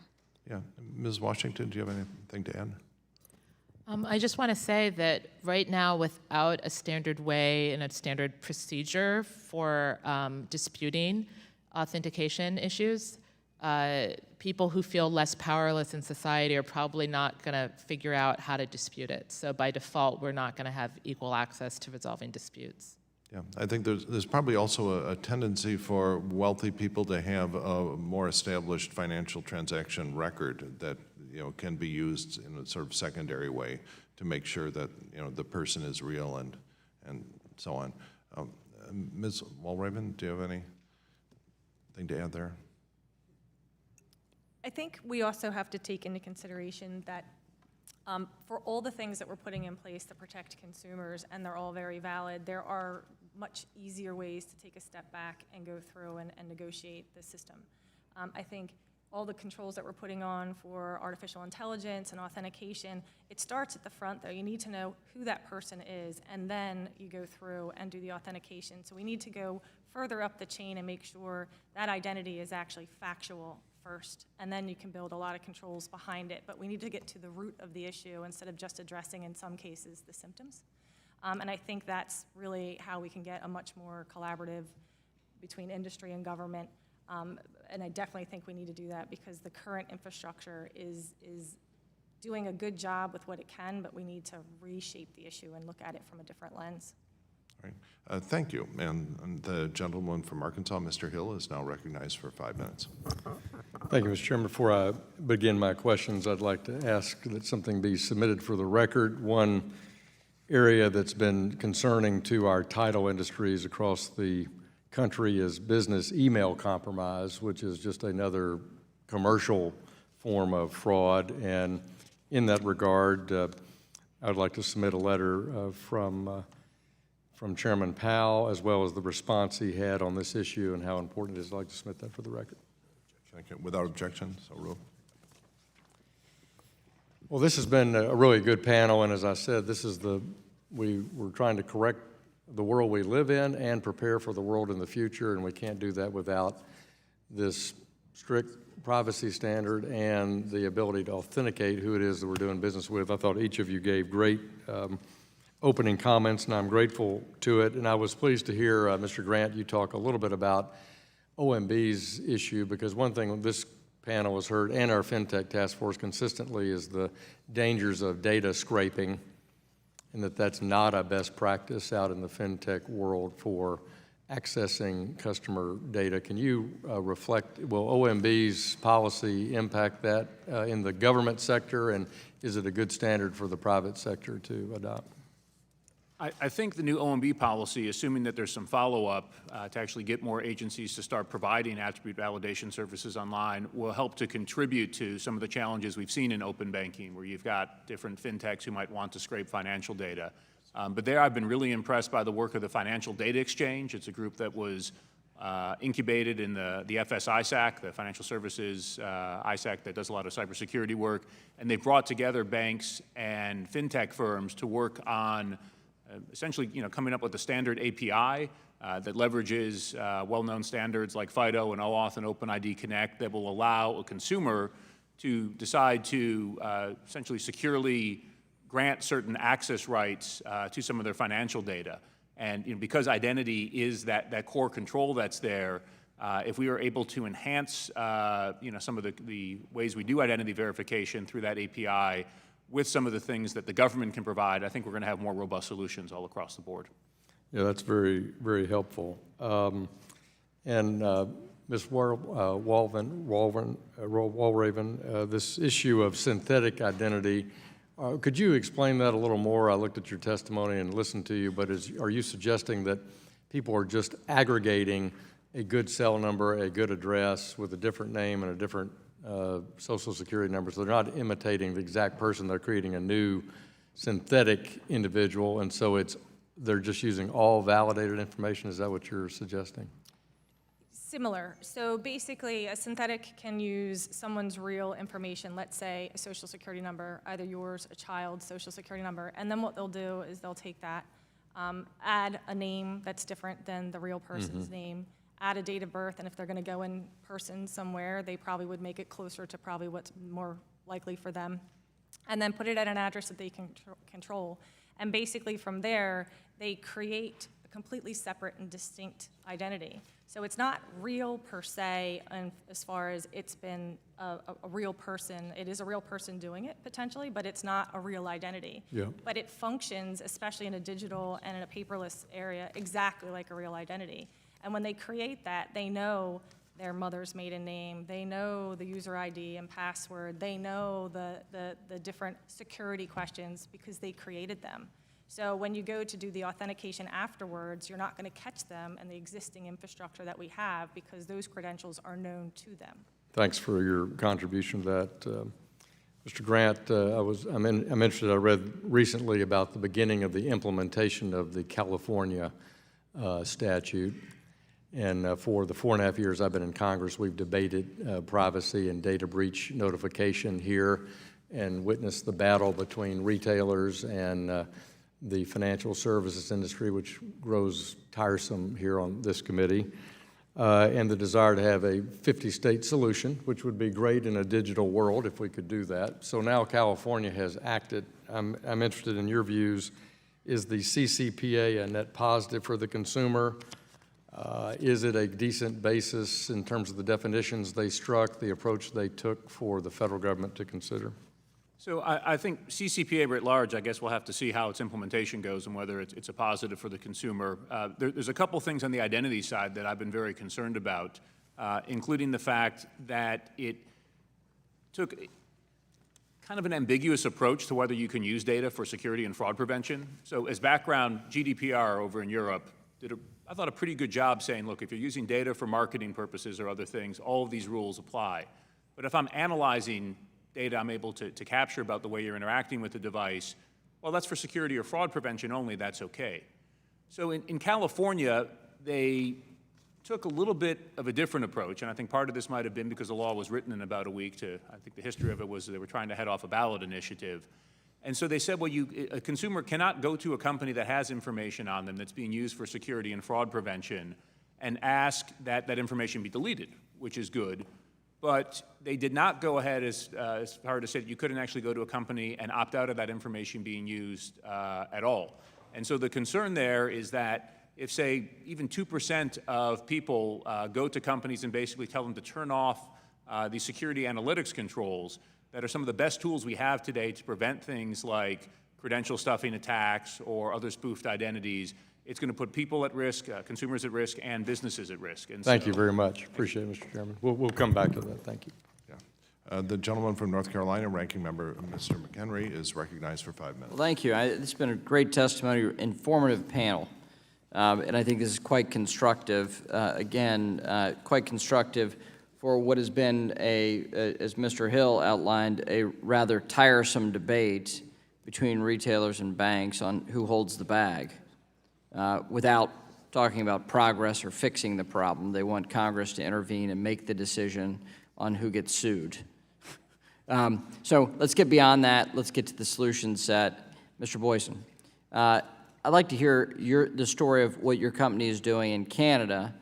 A: Yeah, Ms. Washington, do you have anything to add?
D: I just want to say that right now, without a standard way and a standard procedure for disputing authentication issues, people who feel less powerless in society are probably not going to figure out how to dispute it. So by default, we're not going to have equal access to resolving disputes.
A: Yeah, I think there's probably also a tendency for wealthy people to have a more established financial transaction record that can be used in a sort of secondary way to make sure that the person is real and so on. Ms. Walraven, do you have anything to add there?
G: I think we also have to take into consideration that for all the things that we're putting in place to protect consumers, and they're all very valid, there are much easier ways to take a step back and go through and negotiate the system. I think all the controls that we're putting on for artificial intelligence and authentication, it starts at the front, though. You need to know who that person is, and then you go through and do the authentication. So we need to go further up the chain and make sure that identity is actually factual first, and then you can build a lot of controls behind it. But we need to get to the root of the issue instead of just addressing, in some cases, the symptoms. And I think that's really how we can get a much more collaborative between industry and government. And I definitely think we need to do that because the current infrastructure is doing a good job with what it can, but we need to reshape the issue and look at it from a different lens.
A: All right. Thank you. And the gentleman from Arkansas, Mr. Hill, is now recognized for 5 minutes.
B: Thank you, Mr. Chairman. Before I begin my questions, I'd like to ask that something be submitted for the record. One area that's been concerning to our title industries across the country is business email compromise, which is just another commercial form of fraud. And in that regard, I would like to submit a letter from Chairman Powell, as well as the response he had on this issue and how important it is. I'd like to submit that for the record.
A: Thank you. Without objection, so ruled.
B: Well, this has been a really good panel, and as I said, this is we're trying to correct the world we live in and prepare for the world in the future, and we can't do that without this strict privacy standard and the ability to authenticate who it is that we're doing business with. I thought each of you gave great opening comments, and I'm grateful to it. And I was pleased to hear, Mr. Grant, you talk a little bit about OMB's issue, because one thing this panel has heard, and our FinTech Task Force consistently, is the dangers of data scraping, and that's not a best practice out in the FinTech world for accessing customer data. Can you reflect, will OMB's policy impact that in the government sector, and is it a good standard for the private sector to adopt?
F: I think the new OMB policy, assuming that there's some follow-up to actually get more agencies to start providing attribute validation services online, will help to contribute to some of the challenges we've seen in open banking, where you've got different fintechs who might want to scrape financial data. But there I've been really impressed by the work of the Financial Data Exchange. It's a group that was incubated in the FS-ISAC, the Financial Services ISAC that does a lot of cybersecurity work. And they've brought together banks and fintech firms to work on essentially, coming up with a standard API that leverages well-known standards like FIDO and OAuth and OpenID Connect that will allow a consumer to decide to essentially securely grant certain access rights to some of their financial data. And because identity is that core control that's there, if we are able to enhance some of the ways we do identity verification through that API with some of the things that the government can provide, I think we're going to have more robust solutions all across the board.
B: Yeah, that's very, very helpful. Ms. Walraven, this issue of synthetic identity, could you explain that a little more? I looked at your testimony and listened to you, but are you suggesting that people are just aggregating a good cell number, a good address with a different name and a different social security number, so they're not imitating the exact person, they're creating a new synthetic individual, and so they're just using all validated information? Is that what you're suggesting?
G: Similar. So basically, a synthetic can use someone's real information, let's say a social security number, either yours, a child's social security number, and then what they'll do is they'll take that, add a name that's different than the real person's name, add a date of birth, and if they're going to go in person somewhere, they probably would make it closer to probably what's more likely for them, and then put it at an address that they can control. And basically from there, they create a completely separate and distinct identity. So it's not real per se, and as far as it's been a real person. It is a real person doing it potentially, but it's not a real identity.
B: Yeah.
G: But it functions, especially in a digital and in a paperless area, exactly like a real identity. And when they create that, they know their mother's maiden name, they know the user ID and password, they know the different security questions because they created them. So when you go to do the authentication afterwards, you're not going to catch them in the existing infrastructure that we have because those credentials are known to them.
B: Thanks for your contribution to that. Mr. Grant, I'm interested, I read recently about the beginning of the implementation of the California statute. And for the 4.5 years I've been in Congress, we've debated privacy and data breach notification here and witnessed the battle between retailers and the financial services industry, which grows tiresome here on this committee, and the desire to have a 50-state solution, which would be great in a digital world if we could do that. So now California has acted. I'm interested in your views. Is the CCPA a net positive for the consumer? Is it a decent basis in terms of the definitions they struck, the approach they took for the federal government to consider?
F: So I think CCPA writ large, I guess we'll have to see how its implementation goes and whether it's a positive for the consumer. There's a couple things on the identity side that I've been very concerned about, including the fact that it took kind of an ambiguous approach to whether you can use data for security and fraud prevention. So as background, GDPR over in Europe did, I thought, a pretty good job saying, look, if you're using data for marketing purposes or other things, all of these rules apply. But if I'm analyzing data I'm able to capture about the way you're interacting with the device, well, that's for security or fraud prevention only, that's okay. So in California, they took a little bit of a different approach, and I think part of this might have been because the law was written in about a week I think the history of it was they were trying to head off a ballot initiative. And so they said, well, a consumer cannot go to a company that has information on them that's being used for security and fraud prevention and ask that that information be deleted, which is good. But they did not go ahead as far to say that you couldn't actually go to a company and opt out of that information being used at all. And so the concern there is that if, say, even 2% of people go to companies and basically tell them to turn off the security analytics controls that are some of the best tools we have today to prevent things like credential stuffing attacks or other spoofed identities, it's going to put people at risk, consumers at risk, and businesses at risk. And
B: Thank you very much. Appreciate it, Mr. Chairman. We'll come back to that. Thank you.
A: Yeah. The gentleman from North Carolina, Ranking Member Mr. McHenry, is recognized for 5 minutes.
C: Well, thank you. It's been a great testimony, informative panel, and I think this is quite constructive. Quite constructive for what has been as Mr. Hill outlined, a rather tiresome debate between retailers and banks on who holds the bag. Without talking about progress or fixing the problem. They want Congress to intervene and make the decision on who gets sued. So let's get beyond that. Let's get to the solution set. Mr. Boyson, I'd like to hear the story of what your company is doing in Canada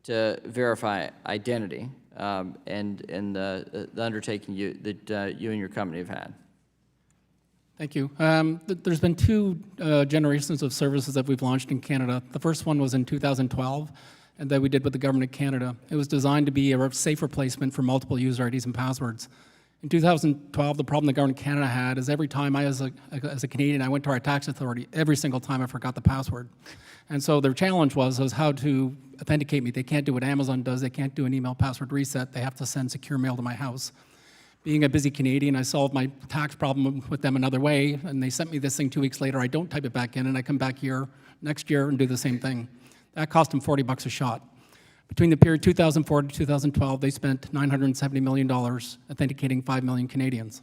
C: to verify identity. and the undertaking that you and your company have had.
H: Thank you. There's been two generations of services that we've launched in Canada. The first one was in 2012, and that we did with the Government of Canada. It was designed to be a safe replacement for multiple user IDs and passwords. In 2012, the problem the Government of Canada had is every time as a Canadian, I went to our tax authority, every single time I forgot the password. And so their challenge was how to authenticate me. They can't do what Amazon does. They can't do an email password reset. They have to send secure mail to my house. Being a busy Canadian, I solved my tax problem with them another way, and they sent me this thing 2 weeks later. I don't type it back in, and I come back here next year and do the same thing. That cost them $40 a shot. Between the period 2004 to 2012, they spent $970 million authenticating 5 million Canadians.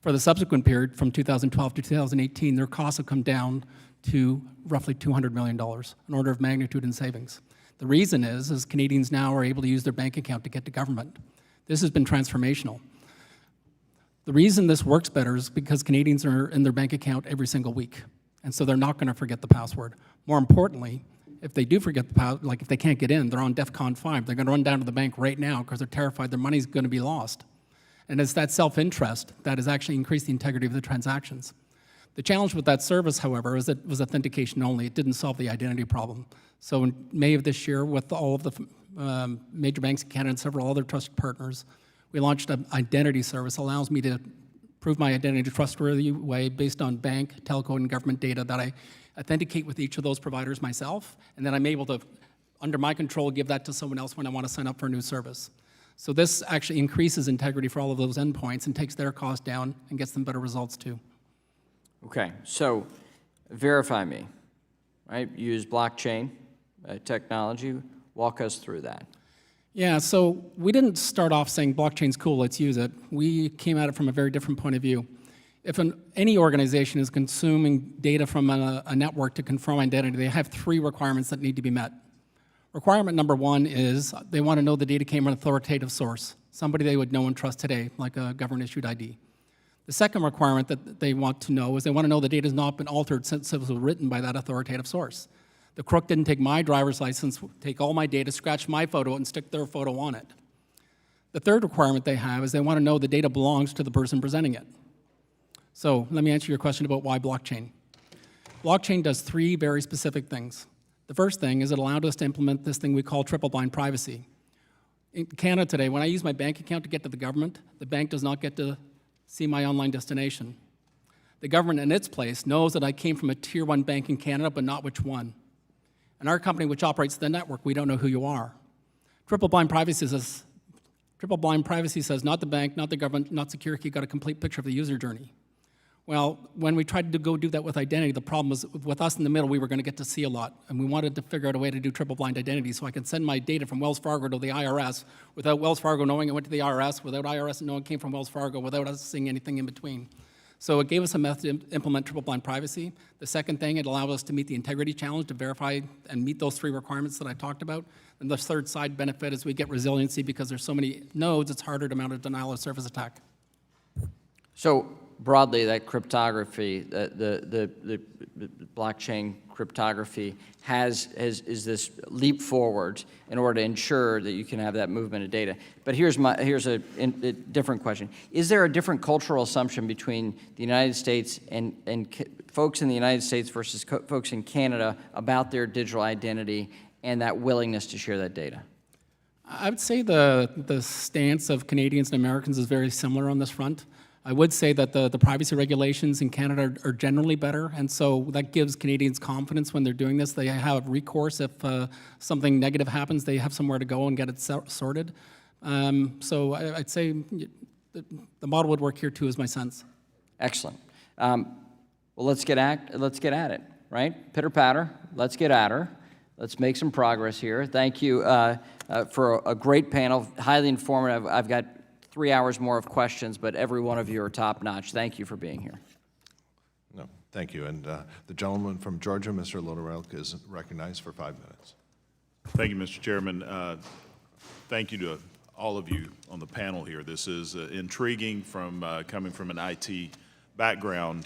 H: For the subsequent period, from 2012 to 2018, their costs have come down to roughly $200 million, an order of magnitude in savings. The reason is Canadians now are able to use their bank account to get to government. This has been transformational. The reason this works better is because Canadians are in their bank account every single week, and so they're not going to forget the password. More importantly, if they do forget the password, like if they can't get in, they're on DEFCON 5. They're going to run down to the bank right now because they're terrified their money's going to be lost. And it's that self-interest that has actually increased the integrity of the transactions. The challenge with that service, however, is that it was authentication only. It didn't solve the identity problem. So in May of this year, with all of the major banks in Canada and several other trusted partners, we launched an identity service that allows me to prove my identity in a trustworthy way based on bank, telco, and government data that I authenticate with each of those providers myself, and then I'm able to, under my control, give that to someone else when I want to sign up for a new service. So this actually increases integrity for all of those endpoints and takes their cost down and gets them better results too.
C: Okay, so verify me, right? You use blockchain technology. Walk us through that.
H: Yeah, so we didn't start off saying blockchain's cool, let's use it. We came at it from a very different point of view. If any organization is consuming data from a network to confirm identity, they have 3 requirements that need to be met. Requirement number 1 is they want to know the data came from an authoritative source, somebody they would know and trust today, like a government-issued ID. The second requirement that they want to know is they want to know the data has not been altered since it was written by that authoritative source. The crook didn't take my driver's license, take all my data, scratch my photo, and stick their photo on it. The third requirement they have is they want to know the data belongs to the person presenting it. So let me answer your question about why blockchain. Blockchain does 3 very specific things. The first thing is it allowed us to implement this thing we call triple-blind privacy. In Canada today, when I use my bank account to get to the government, the bank does not get to see my online destination. The government in its place knows that I came from a Tier 1 bank in Canada, but not which one. And our company, which operates the network, we don't know who you are. Triple-blind privacy says not the bank, not the government, not security, you got a complete picture of the user journey. Well, when we tried to go do that with identity, the problem was with us in the middle, we were going to get to see a lot. And we wanted to figure out a way to do triple-blind identity so I could send my data from Wells Fargo to the IRS without Wells Fargo knowing it went to the IRS, without IRS knowing it came from Wells Fargo, without us seeing anything in between. So it gave us a method to implement triple-blind privacy. The second thing, it allowed us to meet the integrity challenge, to verify and meet those 3 requirements that I talked about. And the third side benefit is we get resiliency because there's so many nodes, it's harder to mount a denial of service attack.
C: So broadly, that cryptography, the blockchain cryptography is this leap forward in order to ensure that you can have that movement of data. But here's a different question. Is there a different cultural assumption between the United States and folks in the United States versus folks in Canada about their digital identity and that willingness to share that data?
H: I would say the stance of Canadians and Americans is very similar on this front. I would say that the privacy regulations in Canada are generally better, and so that gives Canadians confidence when they're doing this. They have recourse if something negative happens. They have somewhere to go and get it sorted. So I'd say the model would work here too, is my sense.
C: Excellent. Well, let's get at it, right? Pitter patter. Let's get at her. Let's make some progress here. Thank you for a great panel, highly informative. I've got 3 hours more of questions, but every one of you are top-notch. Thank you for being here.
A: No, thank you. And the gentleman from Georgia, Mr. Loderelk, is recognized for 5 minutes.
I: Thank you, Mr. Chairman. Thank you to all of you on the panel here. This is intriguing from coming from an IT background.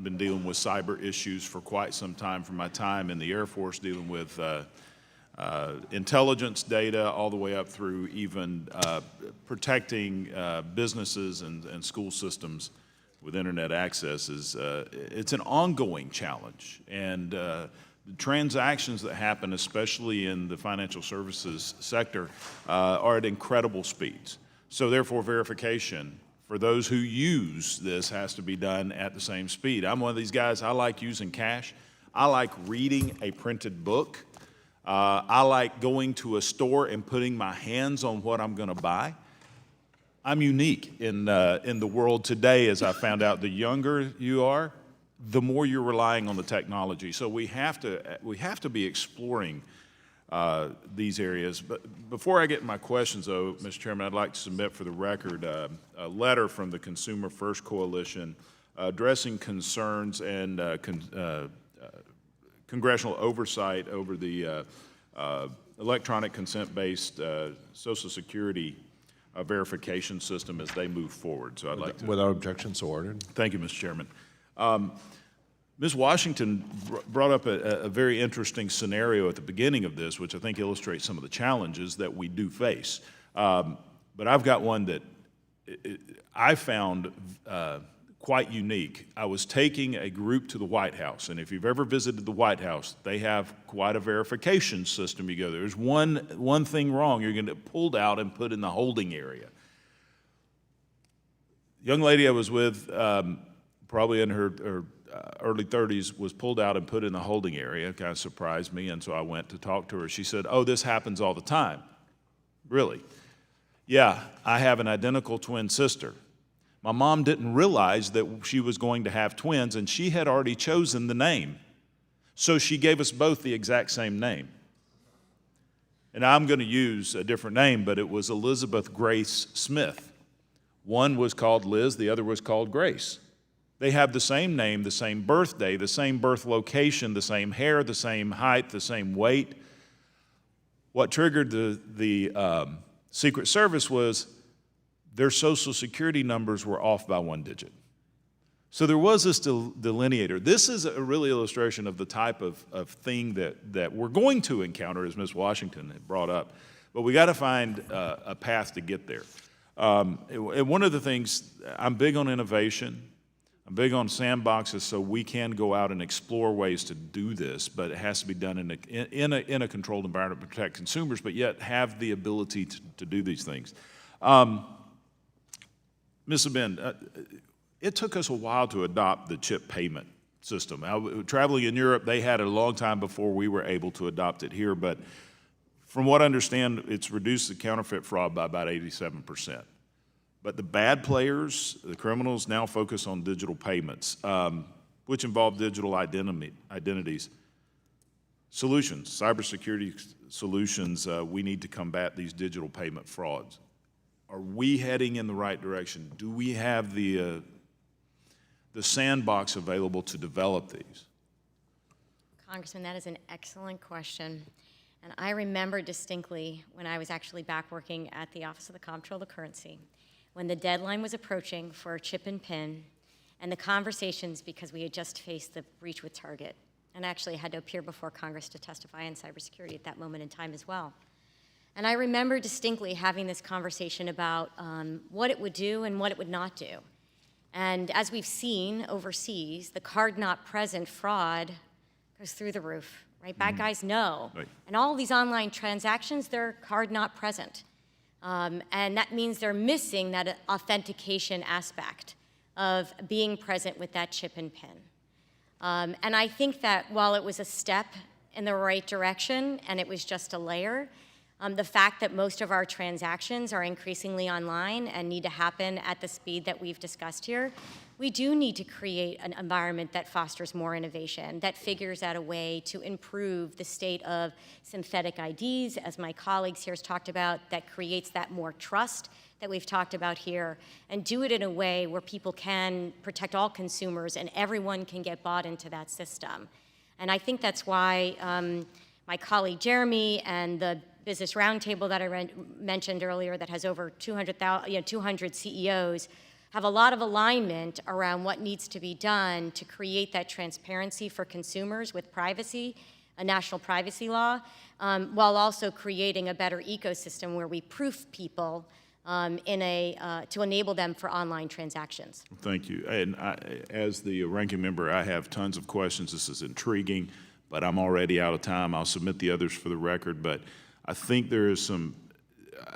I: Been dealing with cyber issues for quite some time, from my time in the Air Force dealing with intelligence data all the way up through even protecting businesses and school systems with internet access it's an ongoing challenge. And the transactions that happen, especially in the financial services sector, are at incredible speeds. So therefore, verification for those who use this has to be done at the same speed. I'm one of these guys, I like using cash. I like reading a printed book. I like going to a store and putting my hands on what I'm going to buy. I'm unique in the world today, as I found out. The younger you are, the more you're relying on the technology. So we have to be exploring these areas. But before I get to my questions, though, Mr. Chairman, I'd like to submit for the record a letter from the Consumer First Coalition addressing concerns and congressional oversight over the electronic consent-based Social Security verification system as they move forward. So I'd like to...
A: Without objection, so ordered.
I: Thank you, Mr. Chairman. Ms. Washington brought up a very interesting scenario at the beginning of this, which I think illustrates some of the challenges that we do face. But I've got one that I found quite unique. I was taking a group to the White House, and if you've ever visited the White House, they have quite a verification system. You go, there's one thing wrong, you're going to get pulled out and put in the holding area. The young lady I was with, probably in her early 30s, was pulled out and put in the holding area. It kind of surprised me, and so I went to talk to her. She said, "Oh, this happens all the time." Really? Yeah, I have an identical twin sister. My mom didn't realize that she was going to have twins, and she had already chosen the name. So she gave us both the exact same name. And I'm going to use a different name, but it was Elizabeth Grace Smith. One was called Liz, the other was called Grace. They have the same name, the same birthday, the same birth location, the same hair, the same height, the same weight. What triggered the Secret Service was their Social Security numbers were off by one digit. So there was this delineator. This is a real illustration of the type of thing that we're going to encounter, as Ms. Washington had brought up. But we got to find a path to get there. And one of the things, I'm big on innovation. I'm big on sandboxes so we can go out and explore ways to do this, but it has to be done in a controlled environment to protect consumers, but yet have the ability to do these things. Ms. Abend, it took us a while to adopt the chip payment system. Traveling in Europe, they had it a long time before we were able to adopt it here, but from what I understand, it's reduced the counterfeit fraud by about 87%. But the bad players, the criminals, now focus on digital payments, which involve digital identities. Solutions, cybersecurity solutions, we need to combat these digital payment frauds. Are we heading in the right direction? Do we have the sandbox available to develop these?
E: Congressman, that is an excellent question. And I remember distinctly when I was actually back working at the Office of the Comptroller of the Currency, when the deadline was approaching for chip and PIN, and the conversations, because we had just faced the breach with Target, and actually had to appear before Congress to testify on cybersecurity at that moment in time as well. And I remember distinctly having this conversation about what it would do and what it would not do. And as we've seen overseas, the card not present fraud goes through the roof, right? Bad guys know.
I: Right.
E: And all these online transactions, they're card not present. And that means they're missing that authentication aspect of being present with that chip and PIN. And I think that while it was a step in the right direction and it was just a layer, the fact that most of our transactions are increasingly online and need to happen at the speed that we've discussed here, we do need to create an environment that fosters more innovation, that figures out a way to improve the state of synthetic IDs, as my colleagues here has talked about, that creates that more trust that we've talked about here, and do it in a way where people can protect all consumers and everyone can get bought into that system. And I think that's why my colleague Jeremy and the Business Roundtable that I mentioned earlier that has over 200 CEOs have a lot of alignment around what needs to be done to create that transparency for consumers with privacy, a national privacy law, while also creating a better ecosystem where we proof people to enable them for online transactions.
I: Thank you. And as the ranking member, I have tons of questions. This is intriguing, but I'm already out of time. I'll submit the others for the record, but I think there is some,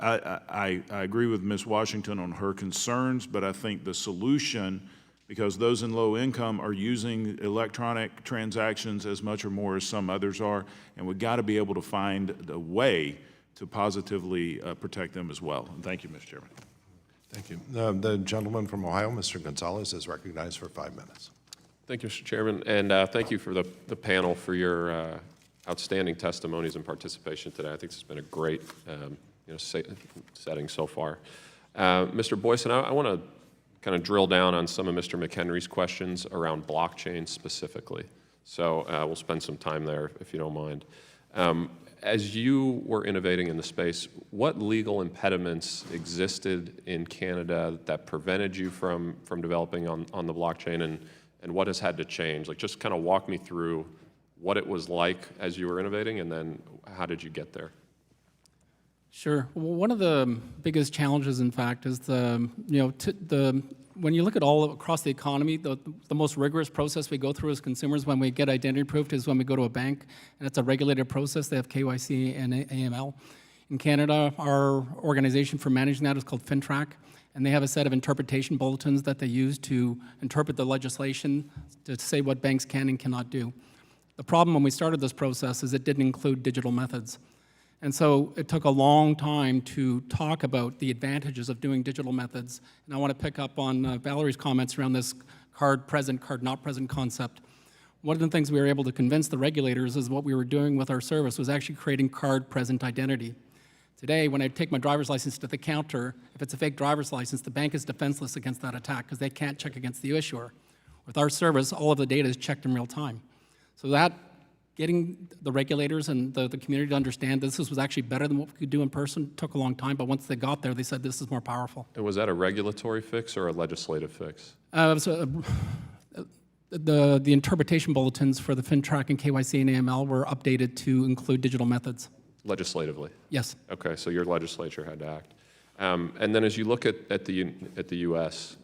I: I agree with Ms. Washington on her concerns, but I think the solution, because those in low income are using electronic transactions as much or more as some others are, and we've got to be able to find a way to positively protect them as well. And thank you, Mr. Chairman.
A: Thank you. The gentleman from Ohio, Mr. Gonzalez, is recognized for 5 minutes.
J: Thank you, Mr. Chairman, and thank you for the panel for your outstanding testimonies and participation today. I think this has been a great setting so far. Mr. Boyson, I want to kind of drill down on some of Mr. McHenry's questions around blockchain specifically. So we'll spend some time there if you don't mind. As you were innovating in the space, what legal impediments existed in Canada that prevented you from developing on the blockchain, and what has had to change? Like, just kind of walk me through what it was like as you were innovating, and then how did you get there?
H: Sure. Well, one of the biggest challenges, in fact, is when you look at all across the economy, the most rigorous process we go through as consumers when we get identity proofed is when we go to a bank, and it's a regulated process. They have KYC and AML. In Canada, our organization for managing that is called FinTrack, and they have a set of interpretation bulletins that they use to interpret the legislation to say what banks can and cannot do. The problem when we started this process is it didn't include digital methods. And so it took a long time to talk about the advantages of doing digital methods. And I want to pick up on Valerie's comments around this card present, card not present concept. One of the things we were able to convince the regulators is what we were doing with our service was actually creating card present identity. Today, when I take my driver's license to the counter, if it's a fake driver's license, the bank is defenseless against that attack because they can't check against the issuer. With our service, all of the data is checked in real time. So that getting the regulators and the community to understand this was actually better than what we could do in person took a long time, but once they got there, they said this is more powerful.
J: And was that a regulatory fix or a legislative fix?
H: The interpretation bulletins for the FinTrack and KYC and AML were updated to include digital methods.
J: Legislatively?
H: Yes.
J: Okay, so your legislature had to act. And then as you look at the U.S.,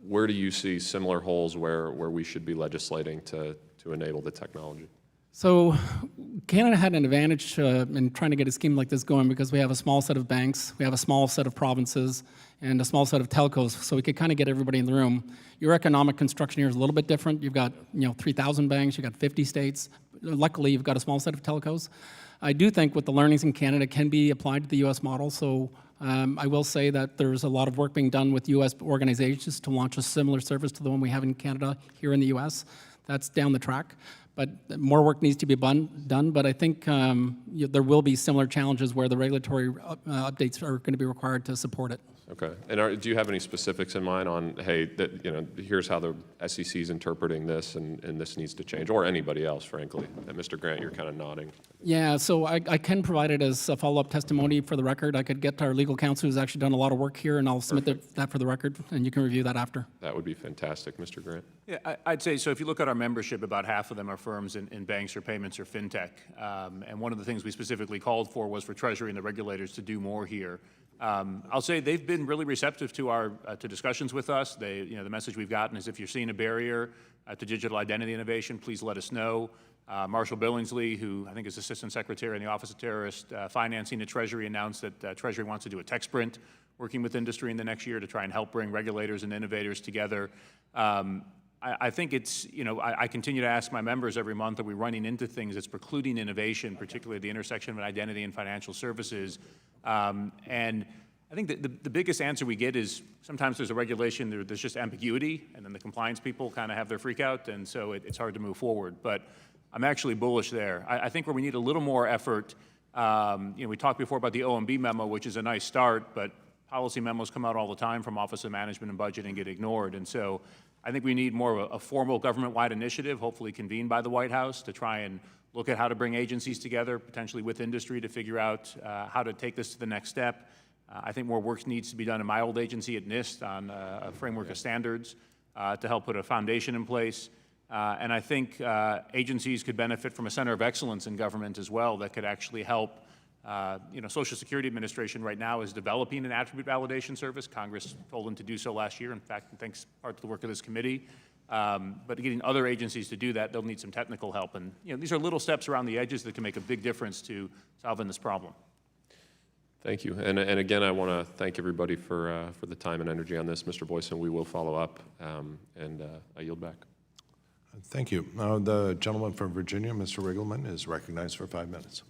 J: where do you see similar holes where we should be legislating to enable the technology?
H: So Canada had an advantage in trying to get a scheme like this going because we have a small set of banks, we have a small set of provinces, and a small set of telcos, so we could kind of get everybody in the room. Your economic construction here is a little bit different. You've got 3,000 banks, you've got 50 states. Luckily, you've got a small set of telcos. I do think what the learnings in Canada can be applied to the U.S. model, so I will say that there's a lot of work being done with U.S. organizations to launch a similar service to the one we have in Canada here in the U.S. That's down the track, but more work needs to be done. But I think there will be similar challenges where the regulatory updates are going to be required to support it.
J: Okay. And do you have any specifics in mind on, hey, here's how the SEC is interpreting this, and this needs to change, or anybody else, frankly? And Mr. Grant, you're kind of nodding.
H: Yeah, so I can provide it as a follow-up testimony for the record. I could get to our legal counsel who's actually done a lot of work here, and I'll submit that for the record, and you can review that after.
J: That would be fantastic, Mr. Grant.
F: Yeah, I'd say, so if you look at our membership, about half of them are firms in banks or payments or fintech. And one of the things we specifically called for was for Treasury and the regulators to do more here. I'll say they've been really receptive to our discussions with us. The message we've gotten is if you're seeing a barrier to digital identity innovation, please let us know. Marshall Billingsley, who I think is Assistant Secretary in the Office of Terrorist Financing at Treasury, announced that Treasury wants to do a tech sprint working with industry in the next year to try and help bring regulators and innovators together. I think it's, I continue to ask my members every month, are we running into things that's precluding innovation, particularly at the intersection of identity and financial services? And I think that the biggest answer we get is sometimes there's a regulation, there's just ambiguity, and then the compliance people kind of have their freak out, and so it's hard to move forward. But I'm actually bullish there. I think where we need a little more effort, we talked before about the OMB memo, which is a nice start, but policy memos come out all the time from Office of Management and Budget and get ignored. And so I think we need more of a formal government-wide initiative, hopefully convened by the White House, to try and look at how to bring agencies together, potentially with industry, to figure out how to take this to the next step. I think more work needs to be done in my old agency at NIST on a framework of standards to help put a foundation in place. And I think agencies could benefit from a center of excellence in government as well that could actually help. Social Security Administration right now is developing an attribute validation service. Congress told them to do so last year, in fact, thanks part to the work of this committee. But getting other agencies to do that, they'll need some technical help. And these are little steps around the edges that can make a big difference to solving this problem.
J: Thank you. And again, I want to thank everybody for the time and energy on this. Mr. Boyson, we will follow up, and I yield back.
A: Thank you. Now, the gentleman from Virginia, Mr. Riggleman, is recognized for 5 minutes.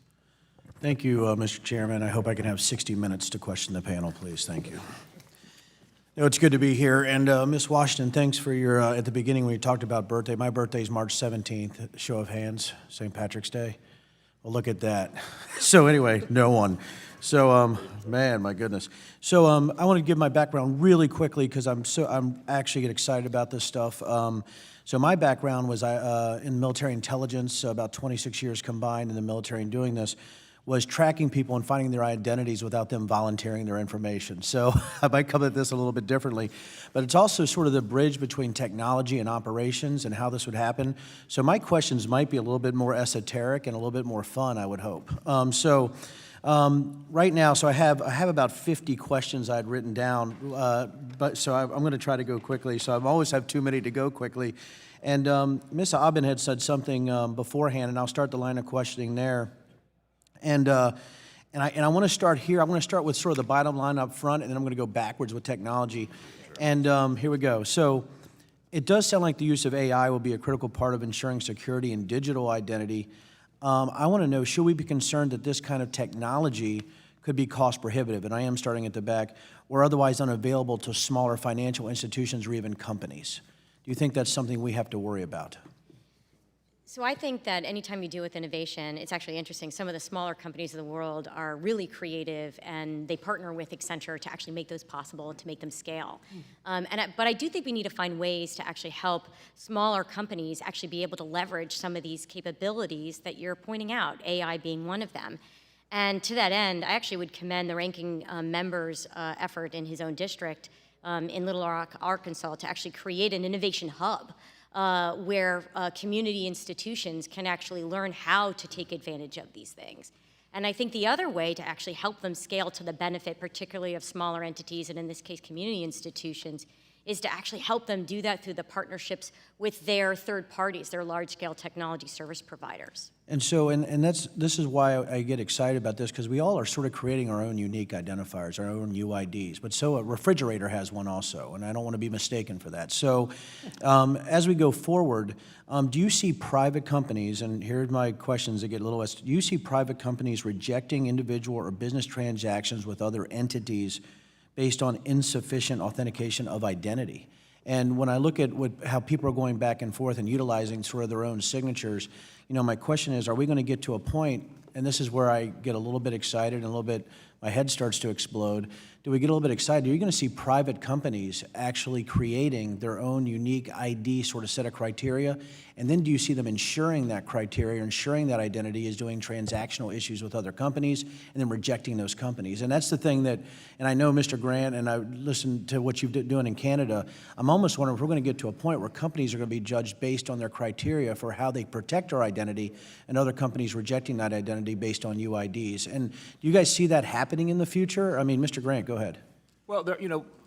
K: Thank you, Mr. Chairman. I hope I can have 60 minutes to question the panel, please. Thank you. It's good to be here. And Ms. Washington, thanks for your, at the beginning when you talked about birthday. My birthday is March 17th. Show of hands, St. Patrick's Day. Well, look at that. So anyway, no one. So, man, my goodness. So I want to give my background really quickly because I'm actually get excited about this stuff. So my background was in military intelligence, about 26 years combined in the military and doing this, was tracking people and finding their identities without them volunteering their information. So I might come at this a little bit differently, but it's also sort of the bridge between technology and operations and how this would happen. So my questions might be a little bit more esoteric and a little bit more fun, I would hope. Right now, so I have about 50 questions I'd written down, so I'm going to try to go quickly. So I always have too many to go quickly. And Ms. Aben had said something beforehand, and I'll start the line of questioning there. And I want to start here. I'm going to start with sort of the bottom line up front, and then I'm going to go backwards with technology. And here we go. So it does sound like the use of AI will be a critical part of ensuring security and digital identity. I want to know, should we be concerned that this kind of technology could be cost prohibitive, and I am starting at the back, or otherwise unavailable to smaller financial institutions or even companies? Do you think that's something we have to worry about?
E: So I think that anytime you deal with innovation, it's actually interesting. Some of the smaller companies in the world are really creative, and they partner with Accenture to actually make those possible and to make them scale. But I do think we need to find ways to actually help smaller companies actually be able to leverage some of these capabilities that you're pointing out, AI being one of them. And to that end, I actually would commend the ranking member's effort in his own district in Little Rock, Arkansas, to actually create an innovation hub where community institutions can actually learn how to take advantage of these things. And I think the other way to actually help them scale to the benefit, particularly of smaller entities, and in this case, community institutions, is to actually help them do that through the partnerships with their third parties, their large-scale technology service providers.
K: And so, this is why I get excited about this, because we all are sort of creating our own unique identifiers, our own UIDs. But so a refrigerator has one also, and I don't want to be mistaken for that. So as we go forward, do you see private companies, and here's my questions that get a little less, do you see private companies rejecting individual or business transactions with other entities based on insufficient authentication of identity? And when I look at how people are going back and forth and utilizing sort of their own signatures, my question is, are we going to get to a point, and this is where I get a little bit excited and a little bit, my head starts to explode. Do we get a little bit excited? Are you going to see private companies actually creating their own unique ID sort of set of criteria? And then do you see them ensuring that criteria, ensuring that identity is doing transactional issues with other companies and then rejecting those companies? And that's the thing that, and I know Mr. Grant, and I listened to what you've been doing in Canada, I'm almost wondering if we're going to get to a point where companies are going to be judged based on their criteria for how they protect our identity and other companies rejecting that identity based on UIDs. And do you guys see that happening in the future? I mean, Mr. Grant, go ahead.
F: Well,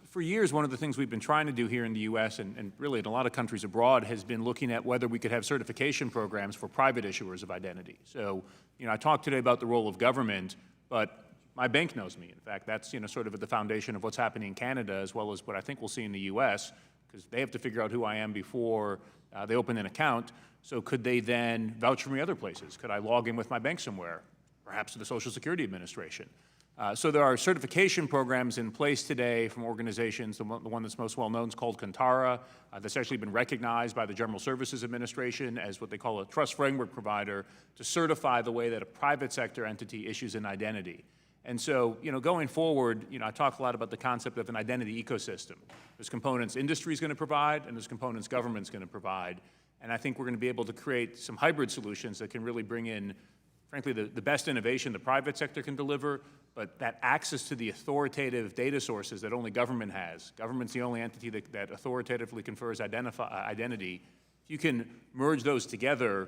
F: for years, one of the things we've been trying to do here in the U.S. and really in a lot of countries abroad has been looking at whether we could have certification programs for private issuers of identity. So, I talked today about the role of government, but my bank knows me. In fact, that's, sort of at the foundation of what's happening in Canada as well as what I think we'll see in the U.S., because they have to figure out who I am before they open an account. So could they then vouch for me other places? Could I log in with my bank somewhere, perhaps to the Social Security Administration? So there are certification programs in place today from organizations. The one that's most well known is called Kantara. That's actually been recognized by the General Services Administration as what they call a trust framework provider to certify the way that a private sector entity issues an identity. And so, going forward, I talk a lot about the concept of an identity ecosystem. There's components industry is going to provide, and there's components government's going to provide. And I think we're going to be able to create some hybrid solutions that can really bring in, frankly, the best innovation the private sector can deliver, but that access to the authoritative data sources that only government has. Government's the only entity that authoritatively confers identity. If you can merge those together,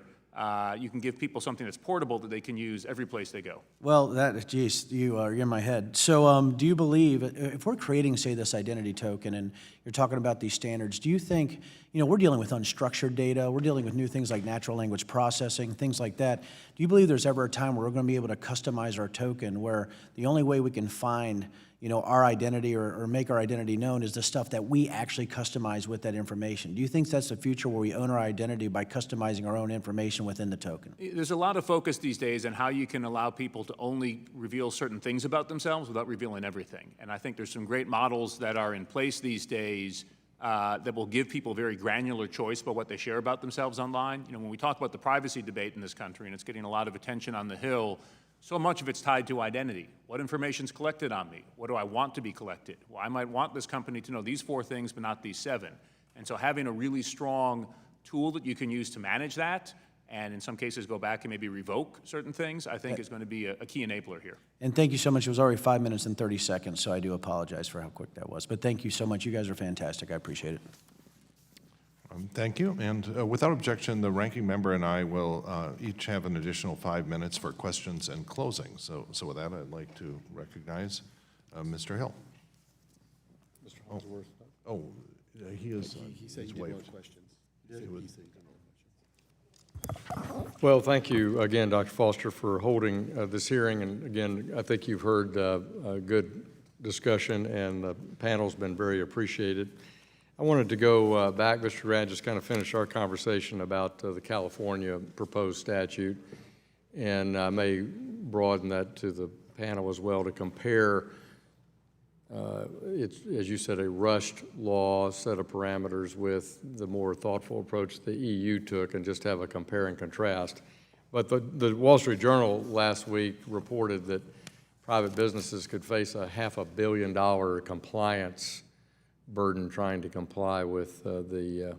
F: you can give people something that's portable that they can use every place they go.
K: Well, geez, you're in my head. So do you believe, if we're creating, say, this identity token, and you're talking about these standards, do you think, we're dealing with unstructured data, we're dealing with new things like natural language processing, things like that. Do you believe there's ever a time where we're going to be able to customize our token where the only way we can find our identity or make our identity known is the stuff that we actually customize with that information? Do you think that's the future where we own our identity by customizing our own information within the token?
F: There's a lot of focus these days on how you can allow people to only reveal certain things about themselves without revealing everything. And I think there's some great models that are in place these days that will give people very granular choice about what they share about themselves online. When we talk about the privacy debate in this country, and it's getting a lot of attention on the Hill, so much of it's tied to identity. What information's collected on me? What do I want to be collected? Well, I might want this company to know these 4 things, but not these 7. And so having a really strong tool that you can use to manage that, and in some cases go back and maybe revoke certain things, I think is going to be a key enabler here.
K: And thank you so much. It was already 5 minutes and 30 seconds, so I do apologize for how quick that was. But thank you so much. You guys are fantastic. I appreciate it.
A: Thank you. And without objection, the ranking member and I will each have an additional 5 minutes for questions and closing. So with that, I'd like to recognize Mr. Hill.
B: Mr. Holdsworth.
A: He is.
L: He said he did more questions.
B: Well, thank you again, Dr. Foster, for holding this hearing. And again, I think you've heard a good discussion, and the panel's been very appreciated. I wanted to go back, Mr. Rand, just kind of finish our conversation about the California proposed statute, and I may broaden that to the panel as well to compare, it's, as you said, a rushed law set of parameters with the more thoughtful approach the EU took, and just have a compare and contrast. But the Wall Street Journal last week reported that private businesses could face a $500 million compliance burden trying to comply with the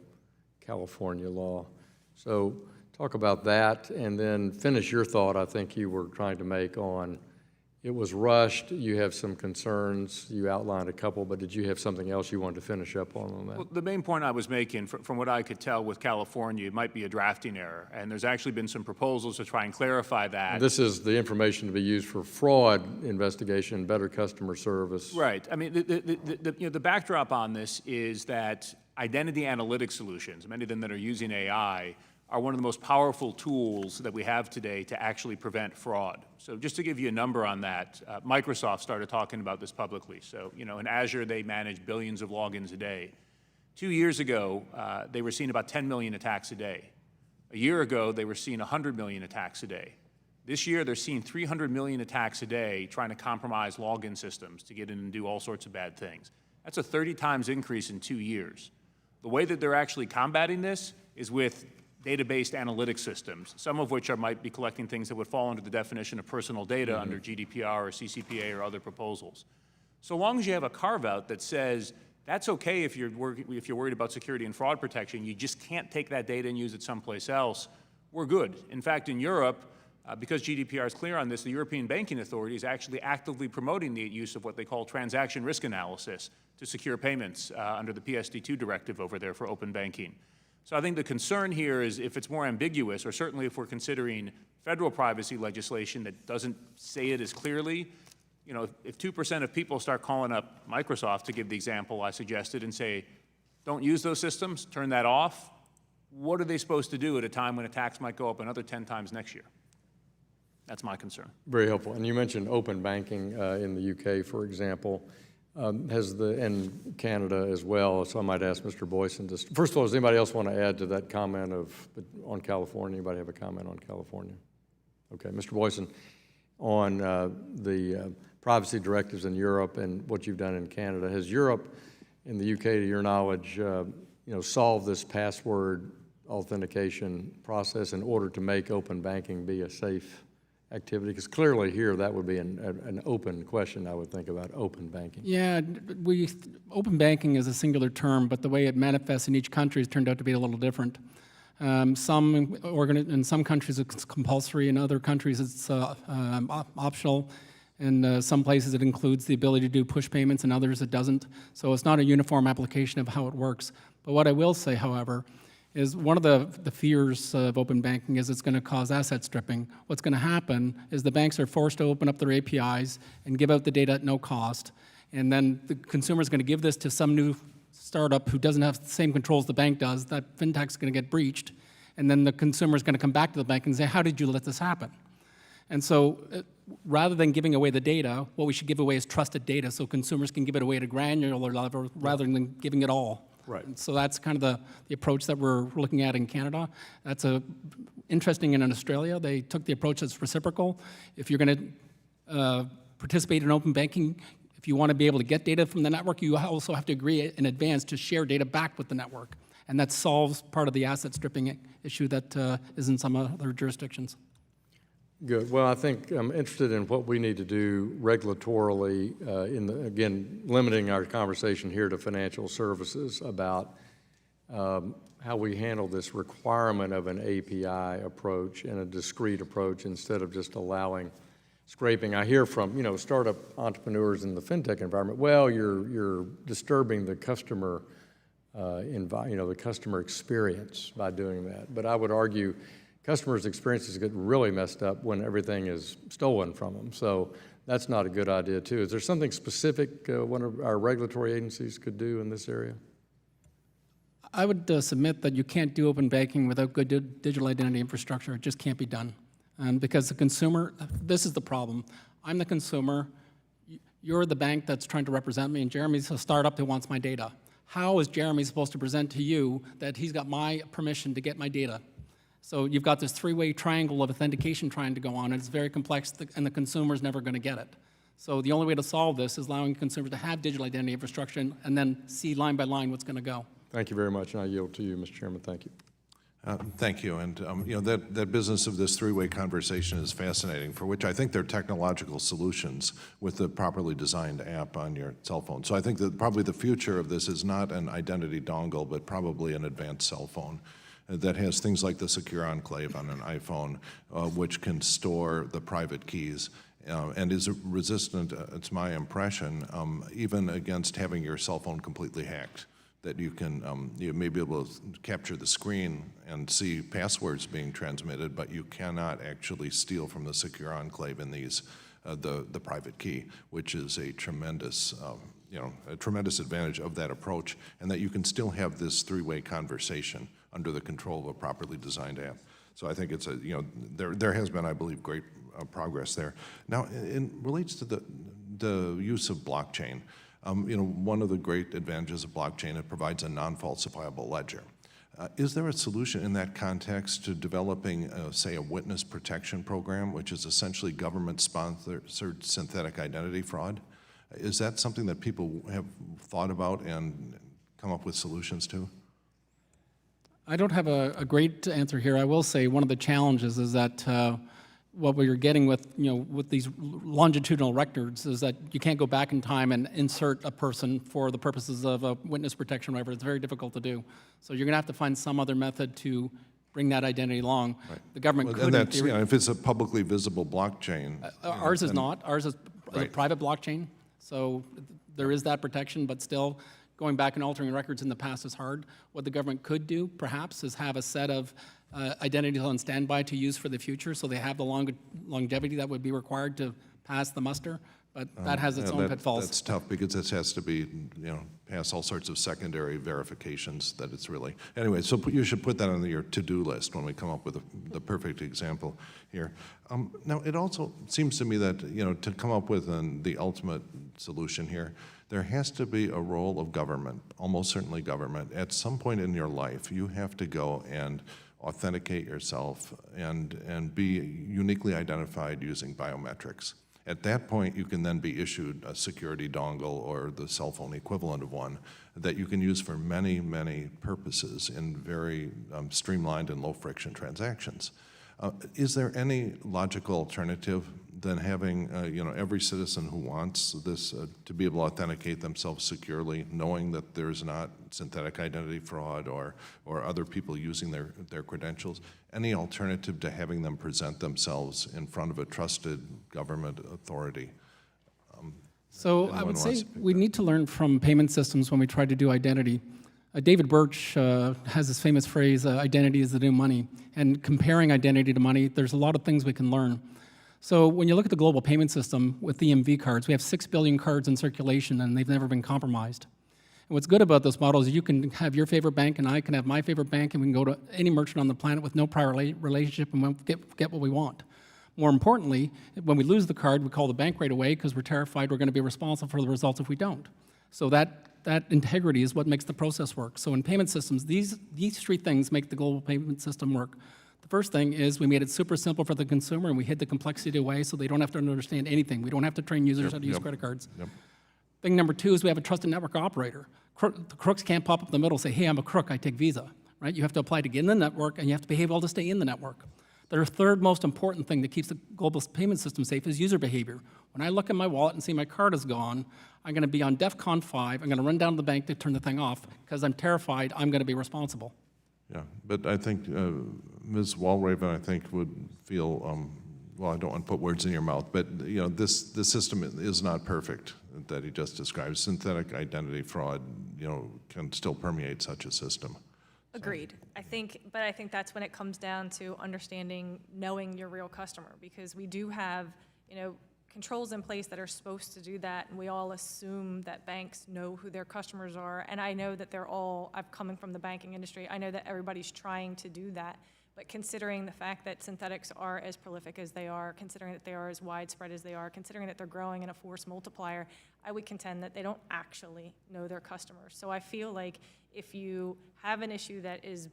B: California law. So talk about that, and then finish your thought I think you were trying to make on it was rushed, you have some concerns, you outlined a couple, but did you have something else you wanted to finish up on that?
F: Well, the main point I was making, from what I could tell with California, it might be a drafting error, and there's actually been some proposals to try and clarify that.
B: And this is the information to be used for fraud investigation, better customer service.
F: Right. I mean, the backdrop on this is that identity analytics solutions, many of them that are using AI, are one of the most powerful tools that we have today to actually prevent fraud. So just to give you a number on that, Microsoft started talking about this publicly. So, in Azure, they manage billions of logins a day. 2 years ago, they were seeing about 10 million attacks a day. A year ago, they were seeing 100 million attacks a day. This year, they're seeing 300 million attacks a day trying to compromise login systems to get in and do all sorts of bad things. That's a 30 times increase in 2 years. The way that they're actually combating this is with data-based analytic systems, some of which might be collecting things that would fall under the definition of personal data under GDPR or CCPA or other proposals. So long as you have a carve-out that says that's okay if you're worried about security and fraud protection, you just can't take that data and use it someplace else, we're good. In fact, in Europe, because GDPR is clear on this, the European Banking Authority is actually actively promoting the use of what they call transaction risk analysis to secure payments under the PSD2 directive over there for open banking. So I think the concern here is if it's more ambiguous, or certainly if we're considering federal privacy legislation that doesn't say it as clearly, if 2% of people start calling up Microsoft, to give the example I suggested, and say, don't use those systems, turn that off, what are they supposed to do at a time when attacks might go up another 10 times next year? That's my concern.
B: Very helpful. And you mentioned open banking in the UK, for example. And Canada as well, so I might ask Mr. Boyson, first of all, does anybody else want to add to that comment on California? Anybody have a comment on California? Okay, Mr. Boyson, on the privacy directives in Europe and what you've done in Canada, has Europe and the UK, to your knowledge, solved this password authentication process in order to make open banking be a safe activity? Because clearly here that would be an open question, I would think, about open banking.
H: Yeah, open banking is a singular term, but the way it manifests in each country has turned out to be a little different. In some countries it's compulsory, in other countries it's optional. In some places it includes the ability to do push payments, in others it doesn't. So it's not a uniform application of how it works. But what I will say, however, is one of the fears of open banking is it's going to cause asset stripping. What's going to happen is the banks are forced to open up their APIs and give out the data at no cost, and then the consumer is going to give this to some new startup who doesn't have the same controls the bank does. That fintech's going to get breached, and then the consumer is going to come back to the bank and say, how did you let this happen? And so rather than giving away the data, what we should give away is trusted data so consumers can give it away at a granular level rather than giving it all.
B: Right.
H: And so that's kind of the approach that we're looking at in Canada. That's interesting in Australia. They took the approach that's reciprocal. If you're going to participate in open banking, if you want to be able to get data from the network, you also have to agree in advance to share data back with the network. And that solves part of the asset stripping issue that is in some other jurisdictions.
B: Good. Well, I think I'm interested in what we need to do regulatorily again, limiting our conversation here to financial services about how we handle this requirement of an API approach and a discrete approach instead of just allowing scraping. I hear from, startup entrepreneurs in the fintech environment, well, you're disturbing the customer the customer experience by doing that. But I would argue customers' experiences get really messed up when everything is stolen from them. So that's not a good idea, too. Is there something specific one of our regulatory agencies could do in this area?
H: I would submit that you can't do open banking without good digital identity infrastructure. It just can't be done. Because the consumer, this is the problem. I'm the consumer. You're the bank that's trying to represent me, and Jeremy's a startup that wants my data. How is Jeremy supposed to present to you that he's got my permission to get my data? So you've got this three-way triangle of authentication trying to go on, and it's very complex, and the consumer's never going to get it. So the only way to solve this is allowing consumers to have digital identity infrastructure and then see line by line what's going to go.
B: Thank you very much, and I yield to you, Mr. Chairman. Thank you.
A: Thank you. And that business of this three-way conversation is fascinating, for which I think there are technological solutions with the properly designed app on your cell phone. So I think that probably the future of this is not an identity dongle, but probably an advanced cell phone that has things like the secure enclave on an iPhone, which can store the private keys and is resistant, it's my impression, even against having your cell phone completely hacked. That you can, you may be able to capture the screen and see passwords being transmitted, but you cannot actually steal from the secure enclave in these, the private key, which is a tremendous, a tremendous advantage of that approach, and that you can still have this three-way conversation under the control of a properly designed app. So I think it's there has been, I believe, great progress there. Now, it relates to the use of blockchain. One of the great advantages of blockchain, it provides a non-falsifiable ledger. Is there a solution in that context to developing, say, a witness protection program, which is essentially government-sponsored synthetic identity fraud? Is that something that people have thought about and come up with solutions to?
H: I don't have a great answer here. I will say one of the challenges is that what we're getting with, with these longitudinal records is that you can't go back in time and insert a person for the purposes of a witness protection, whatever. It's very difficult to do. So you're going to have to find some other method to bring that identity along. Right. The government could.
A: And that's, if it's a publicly visible blockchain.
H: Ours is not. Ours is a private blockchain. So there is that protection, but still, going back and altering records in the past is hard. What the government could do, perhaps, is have a set of identities on standby to use for the future, so they have the longevity that would be required to pass the muster. But that has its own pitfalls.
A: That's tough because this has to be, pass all sorts of secondary verifications that it's really. Anyway, so you should put that on your to-do list when we come up with the perfect example here. Now, it also seems to me that, to come up with the ultimate solution here, there has to be a role of government, almost certainly government. At some point in your life, you have to go and authenticate yourself and be uniquely identified using biometrics. At that point, you can then be issued a security dongle or the cell phone equivalent of one that you can use for many, many purposes in very streamlined and low-friction transactions. Is there any logical alternative than having every citizen who wants this to be able to authenticate themselves securely, knowing that there's not synthetic identity fraud or other people using their credentials? Any alternative to having them present themselves in front of a trusted government authority?
H: So I would say we need to learn from payment systems when we try to do identity. David Birch has this famous phrase, identity is the new money. And comparing identity to money, there's a lot of things we can learn. So when you look at the global payment system with EMV cards, we have 6 billion cards in circulation, and they've never been compromised. And what's good about this model is you can have your favorite bank, and I can have my favorite bank, and we can go to any merchant on the planet with no prior relationship and we'll get what we want. More importantly, when we lose the card, we call the bank right away because we're terrified we're going to be responsible for the results if we don't. So that integrity is what makes the process work. So in payment systems, these 3 things make the global payment system work. The first thing is we made it super simple for the consumer, and we hid the complexity away so they don't have to understand anything. We don't have to train users how to use credit cards. Thing number 2 is we have a trusted network operator. The crooks can't pop up in the middle and say, hey, I'm a crook, I take Visa. Right? You have to apply to get in the network, and you have to behave well to stay in the network. The third most important thing that keeps the global payment system safe is user behavior. When I look at my wallet and see my card is gone, I'm going to be on DEFCON 5. I'm going to run down to the bank to turn the thing off because I'm terrified I'm going to be responsible.
A: Yeah, but I think Ms. Walraven, I think, would feel, well, I don't want to put words in your mouth, but you know, this system is not perfect that he just described. Synthetic identity fraud, you know, can still permeate such a system.
G: Agreed. I think that's when it comes down to understanding, knowing your real customer, because we do have, you know, controls in place that are supposed to do that, and we all assume that banks know who their customers are. And I know that I'm coming from the banking industry, I know that everybody's trying to do that. But considering the fact that synthetics are as prolific as they are, considering that they are as widespread as they are, considering that they're growing in a force multiplier, I would contend that they don't actually know their customers. So I feel like if you have an issue that is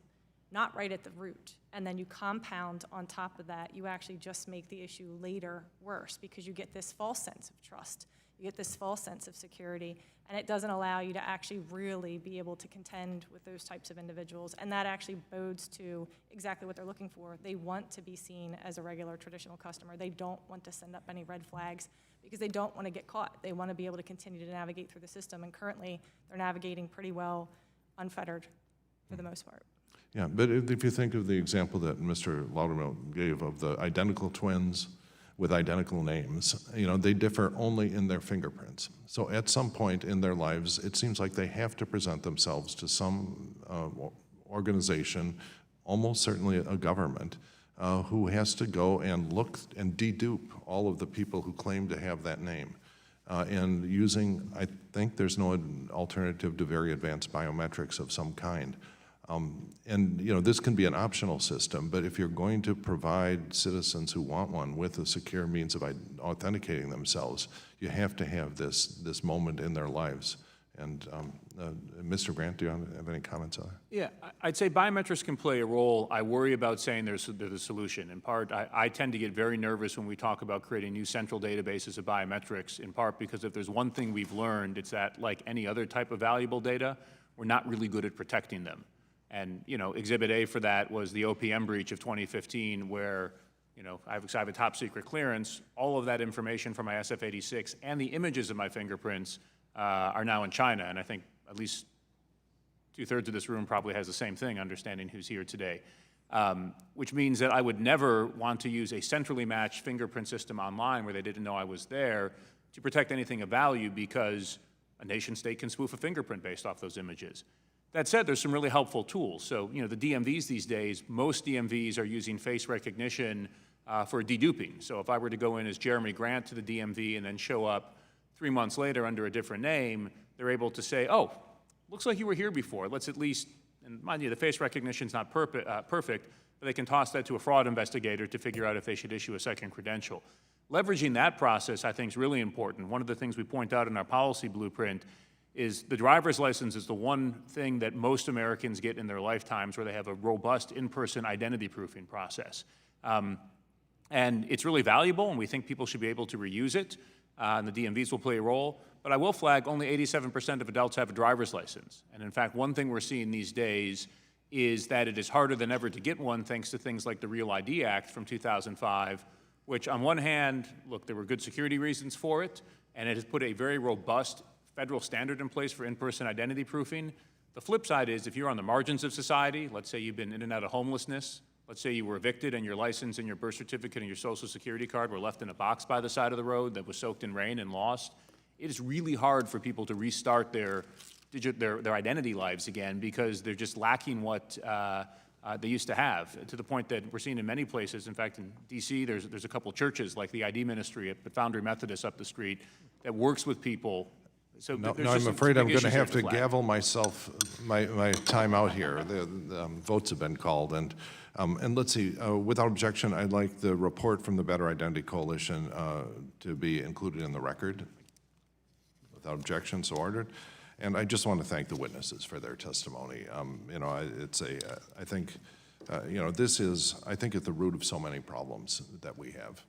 G: not right at the root, and then you compound on top of that, you actually just make the issue later worse because you get this false sense of trust. You get this false sense of security, and it doesn't allow you to actually really be able to contend with those types of individuals, and that actually bodes to exactly what they're looking for. They want to be seen as a regular traditional customer. They don't want to send up any red flags because they don't want to get caught. They want to be able to continue to navigate through the system, and currently they're navigating pretty well unfettered for the most part.
A: Yeah, but if you think of the example that Mr. Loudermilk gave of the identical twins with identical names, you know, they differ only in their fingerprints. So at some point in their lives, it seems like they have to present themselves to some organization, almost certainly a government, who has to go and look and dedupe all of the people who claim to have that name. And using, I think there's no alternative to very advanced biometrics of some kind. And you know, this can be an optional system, but if you're going to provide citizens who want one with a secure means of authenticating themselves, you have to have this moment in their lives. And Mr. Grant, do you have any comments on that?
F: Yeah, I'd say biometrics can play a role. I worry about saying there's a solution. In part, I tend to get very nervous when we talk about creating new central databases of biometrics, in part because if there's one thing we've learned, it's that like any other type of valuable data, we're not really good at protecting them. And, you know, Exhibit A for that was the OPM breach of 2015 where, you know, I have a top secret clearance. All of that information from my SF-86 and the images of my fingerprints are now in China. And I think at least 2/3 of this room probably has the same thing, understanding who's here today. Which means that I would never want to use a centrally matched fingerprint system online where they didn't know I was there to protect anything of value because a nation state can spoof a fingerprint based off those images. That said, there's some really helpful tools. So, you know, the DMVs these days, most DMVs are using face recognition for deduping. So if I were to go in as Jeremy Grant to the DMV and then show up 3 months later under a different name, they're able to say, oh, looks like you were here before. Let's at least, and mind you, the face recognition's not perfect, but they can toss that to a fraud investigator to figure out if they should issue a second credential. Leveraging that process, I think, is really important. One of the things we point out in our policy blueprint is the driver's license is the one thing that most Americans get in their lifetimes where they have a robust in-person identity proofing process. And it's really valuable, and we think people should be able to reuse it, and the DMVs will play a role. But I will flag only 87% of adults have a driver's license. And in fact, one thing we're seeing these days is that it is harder than ever to get one thanks to things like the Real ID Act from 2005, which on one hand, look, there were good security reasons for it, and it has put a very robust federal standard in place for in-person identity proofing. The flip side is if you're on the margins of society, let's say you've been in and out of homelessness, let's say you were evicted and your license and your birth certificate and your social security card were left in a box by the side of the road that was soaked in rain and lost, it is really hard for people to restart their their identity lives again because they're just lacking what they used to have, to the point that we're seeing in many places. In fact, in D.C., there's a couple churches like the ID ministry at the Foundry Methodist up the street that works with people. So
A: No,
F: there's
A: no,
F: just
A: I'm
F: some
A: afraid
F: big
A: I'm going to
F: issues
A: have
F: there
A: to
F: flag.
A: gavel myself, my time out here. The votes have been called, and let's see, without objection, I'd like the report from the Better Identity Coalition to be included in the record. Without objection, so ordered. And I just want to thank the witnesses for their testimony. You know, I think, you know, this is, I think, at the root of so many problems that we have,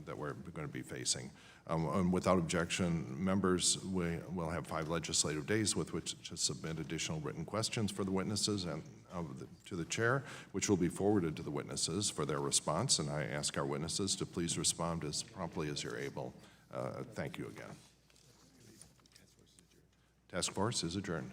A: that we're going to be facing. And without objection, members will have 5 legislative days with which to submit additional written questions for the witnesses and to the chair, which will be forwarded to the witnesses for their response. And I ask our witnesses to please respond as promptly as you're able. Thank you again. Task force is adjourned.